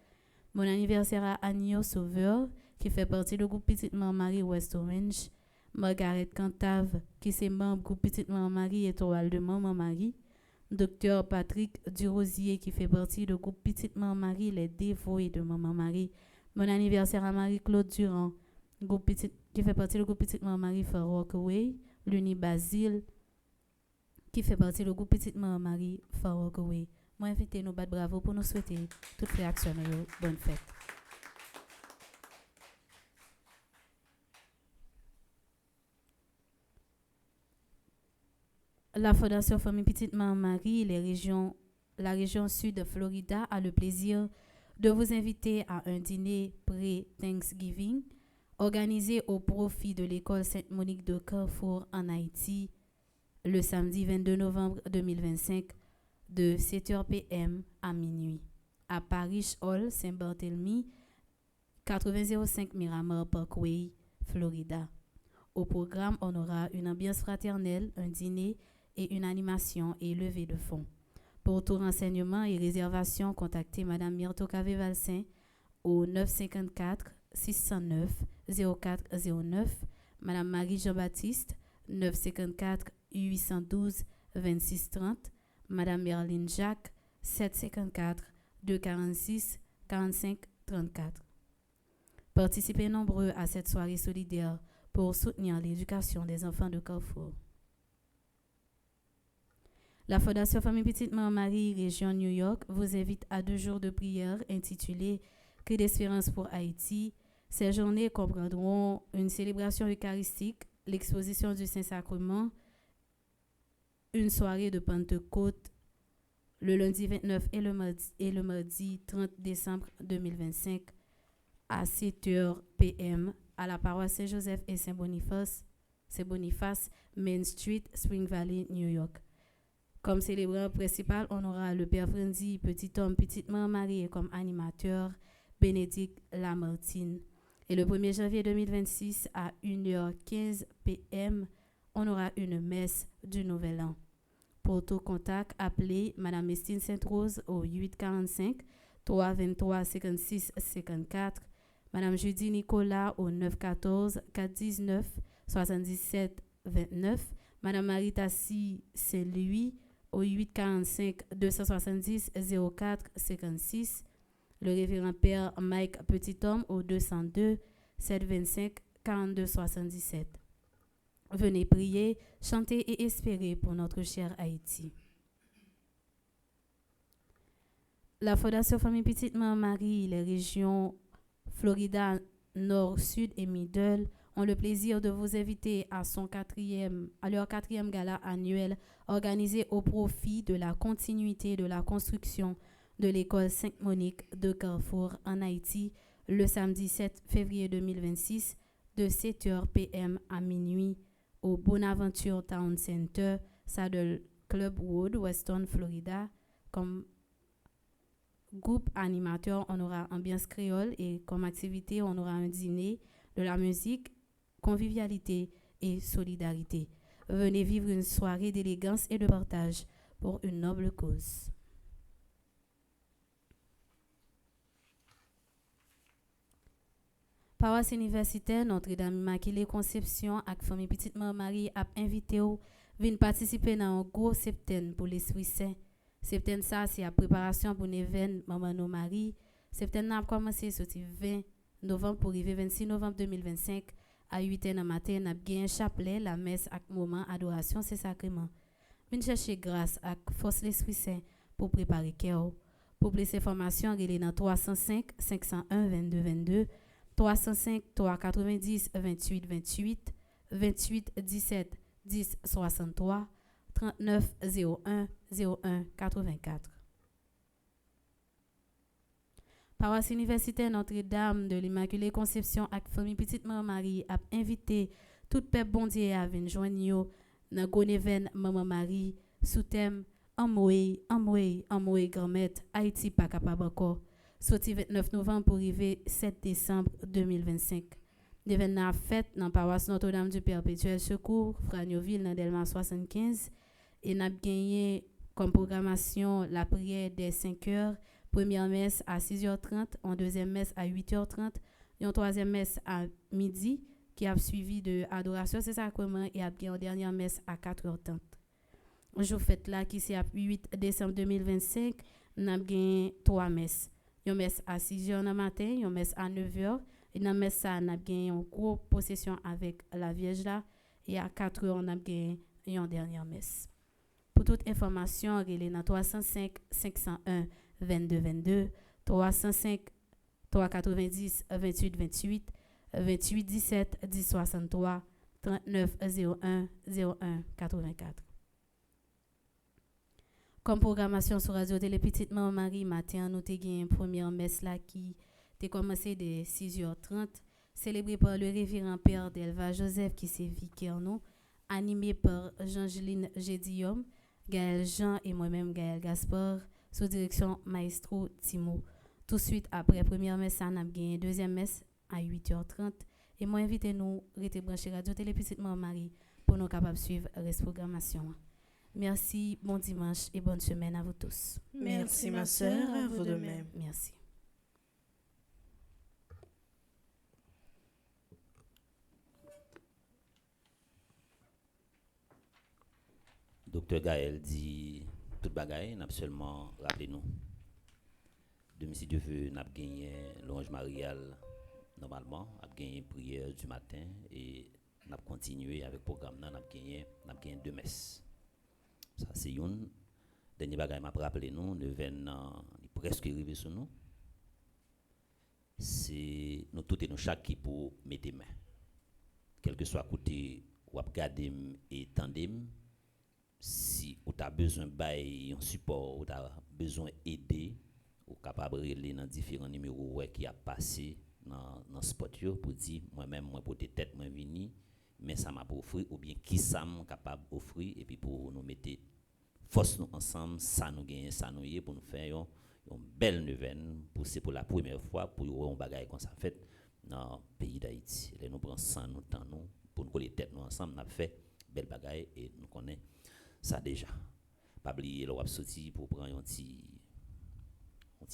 Bon anniversaire à Agneau Sauveur, qui fait partie du groupe Petite Maman Marie West Orange. Margaret Cantave, qui est membre du groupe Petite Maman Marie Étoile de Maman Marie. Docteur Patrick Durosier, qui fait partie du groupe Petite Maman Marie Les Dévoués de Maman Marie. Bon anniversaire à Marie-Claude Durand, qui fait partie du groupe Petite Maman Marie Far Rockaway. Luni Basile, qui fait partie du groupe Petite Maman Marie Far Rockaway. Moi, invitez nous battre bravo pour nous souhaiter toutes les actions. Bonne fête. La Fondation Famille Petite Maman Marie, la région sud de Florida, a le plaisir de vous inviter à un dîner pré-Thanksgiving organisé au profit de l'école Sainte-Monique de Carrefour en Haïti le samedi 22 novembre 2025 de 7h p.m. à minuit à Parish Hall, Saint-Barthélemy, 8005 Miramar Parkway, Florida. Au programme, on aura une ambiance fraternelle, un dîner et une animation et levée de fonds. Pour tout renseignement et réservation, contactez Mme Myrto Cavé-Valsin au 954 609 0409, Mme Marie Jean-Baptiste 954 812 2630, Mme Merline Jacques 754 246 45 34. Participez nombreux à cette soirée solidaire pour soutenir l'éducation des enfants de Carrefour. La Fondation Famille Petite Maman Marie, région New York, vous invite à 2 jours de prière intitulés Cri d'espérance pour Haïti. Ces journées comprendront une célébration eucharistique, l'exposition du Saint-Sacrement, une soirée de Pentecôte, le lundi 29 et le mardi 30 décembre 2025 à 7h p.m. à la paroisse Saint-Joseph et Saint-Boniface, Main Street, Spring Valley, New York. Comme célébrant principal, on aura le Père Frandy, petit homme, petite maman mariée comme animateur, Bénédicte Lamartine. Et le 1er janvier 2026 à 1h15 p.m., on aura une messe du Nouvel An. Pour tout contact, appelez Mme Mestine Sainte-Rose au 845 323 56 54, Mme Judy Nicolas au 914 419 77 29, Mme Marie-Tassie Saint-Louis au 845 270 04 56, le révérend Père Mike Petithomme au 202 725 42 77. Venez prier, chanter et espérer pour notre cher Haïti. La Fondation Famille Petite Maman Marie, les régions Florida, Nord, Sud et Middle ont le plaisir de vous inviter à leur quatrième gala annuel organisé au profit de la continuité de la construction de l'école Sainte-Monique de Carrefour en Haïti le samedi 7 février 2026 de 7h p.m. à minuit au Bonaventure Town Center, Saddle Club Road, Weston, Florida. Comme groupe animateur, on aura ambiance créole et comme activité, on aura un dîner, de la musique, convivialité et solidarité. Venez vivre une soirée d'élégance et de partage pour une noble cause. Paroisse universitaire Notre-Dame Immaculée Conception avec famille Petite Maman Marie a invité ou venir participer dans un gros septaine pour l'Esprit Saint. Septaine ça c'est la préparation pour un événement Maman Marie. Septaine a commencé le 20 novembre pour arriver 26 novembre 2025 à 8h du matin. On a bien un chapelet, la messe avec moment adoration c'est sacrement. Venez chercher grâce avec force l'Esprit Saint pour préparer cœur. Pour plus d'informations, allez dans 305 501 22 22. 305 390 28 28 28 17 10 63 39 01 01 84. Paroisse universitaire Notre-Dame de l'Immaculée Conception avec famille Petite Maman Marie a invité tout peuple bon Dieu à venir joindre dans un événement Maman Marie sous thème Amoué grand-mère Haïti pas capable encore. Sorti 29 novembre pour arriver 7 décembre 2025. L'événement fait dans la paroisse Notre-Dame du Perpétuel Secours, Fragnoville, dans Delma 75. Et n'a gagné comme programmation la prière des 5 heures, première messe à 6h30, en deuxième messe à 8h30, et en troisième messe à midi, qui a suivi de adoration des sacrements et a gagné en dernière messe à 4h30. Jour fête là, qui c'est à 8 décembre 2025, n'a gagné 3 messes. Yon messe à 6h du matin, yon messe à 9h. Et dans messe ça, on a gagné une grosse possession avec la Vierge là. Et à 4h, on a gagné une dernière messe. Pour toute information, relez dans 305 501 22 22, 305 390 28 28, 28 17 10 63, 39 01 01 84. Comme programmation sur Radio Télé Petite Maman Marie, matin, nous avons une première messe là qui a commencé de 6h30, célébrée par le révérend Père Delva Joseph qui s'est vicaire nous, animé par Jean-Geline Gédium, Gaël Jean et moi-même Gaël Gaspard, sous direction Maestro Timo. Tout de suite après première messe, on a une deuxième messe à 8h30 et moi invité nous rester branché Radio Télé Petite Maman Marie pour nous capables suivre la programmation. Merci, bon dimanche et bonne semaine à vous tous. Merci ma sœur, à vous de même. Merci. Docteur Gaël dit tout bagaille, n'a seulement rappelez-nous. Demain si Dieu veut, n'a gagné l'ange marial normalement, n'a gagné prière du matin et n'a continué avec le programme, n'a gagné 2 messes. Ça c'est une dernier bagaille m'a rappelé nous, le événement presque arrivé sur nous. C'est nous tous et nous chaque qui pour mettre main. Quel que soit côté ou regarder et tandem, si vous avez besoin de support, vous avez besoin d'aider, vous êtes capable de relayer dans différents numéros qui a passé dans ce spot pour dire moi-même, moi pour tête, moi vini, mais ça m'a pas offert, ou bien qui ça m'a capable d'offrir, et puis pour nous mettre force nous ensemble, ça nous gagne, ça nous y est, pour nous faire une belle nouvelle, pour c'est pour la première fois, pour voir un bagage comme ça fait dans le pays d'Haïti. Et nous prenons ça, nous temps nous, pour nous coller tête nous ensemble, nous avons fait belle bagaille et nous connaissons ça déjà. Pas oublier, on va sortir pour prendre un petit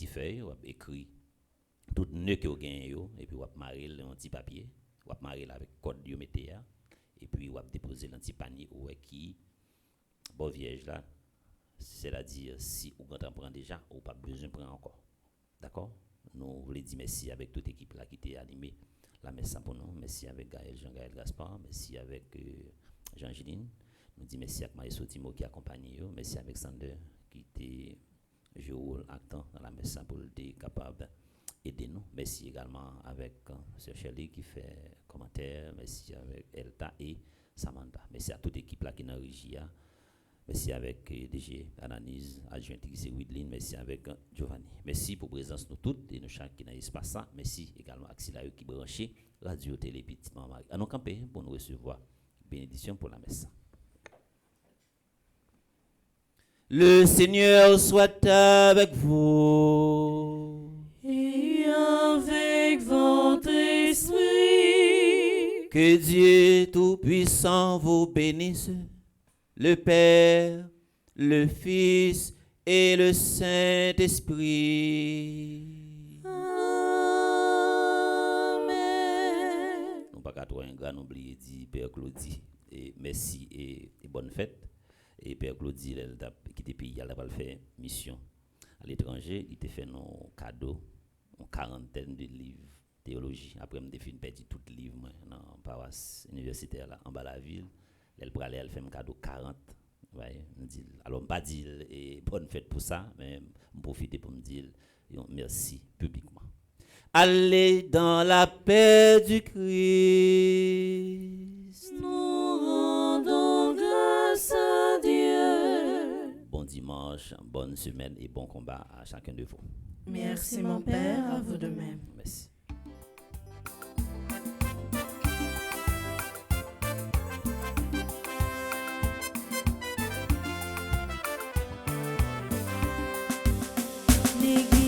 feuille, on va écrire tout nœud que vous gagnez, et puis on va marrer un petit papier, on va marrer avec code de météa, et puis on va déposer dans un petit panier qui bon vierge là, c'est-à-dire si vous prend déjà, ou pas besoin de prendre encore. D'accord? Nous voulons dire merci avec toute l'équipe là qui était animée la messe pour nous. Merci avec Jean-Gaël Gaspard, merci avec Jean-Giline. Nous disons merci avec Maïso Timo qui accompagne nous. Merci avec Sander qui était joué actant dans la messe pour être capable d'aider nous. Merci également avec Sœur Shirley qui fait commentaire. Merci avec Elta et Samantha. Merci à toute l'équipe là qui est dans la régie. Merci avec DG Analyse, adjoint qui c'est Widlin. Merci avec Giovanni. Merci pour la présence de nous toutes et nous chaque qui dans l'espace. Merci également à Xilaïo qui branché Radio Télé Petit Maman. À nous camper pour nous recevoir. Bénédiction pour la messe. Le Seigneur soit avec vous. Et avec votre esprit. Que Dieu Tout-Puissant vous bénisse. Le Père, le Fils et le Saint-Esprit. Amen. Nous pas qu'à toi un grand oublié dit Père Claudie et merci et bonne fête. Et Père Claudie qui était pays, elle va le faire mission à l'étranger, il t'a fait nos cadeaux, une quarantaine de livres théologie. Après me défini perdu tout livre dans la paroisse universitaire là en bas la ville. Elle pour aller elle fait un cadeau 40. Ouais, me dit alors pas dire et bonne fête pour ça, mais me profiter pour me dire merci publiquement. Allez dans la paix du Christ. Nous rendons grâce à Dieu. Bon dimanche, bonne semaine et bon combat à chacun de vous. Merci mon Père, à vous de même. Merci. L'église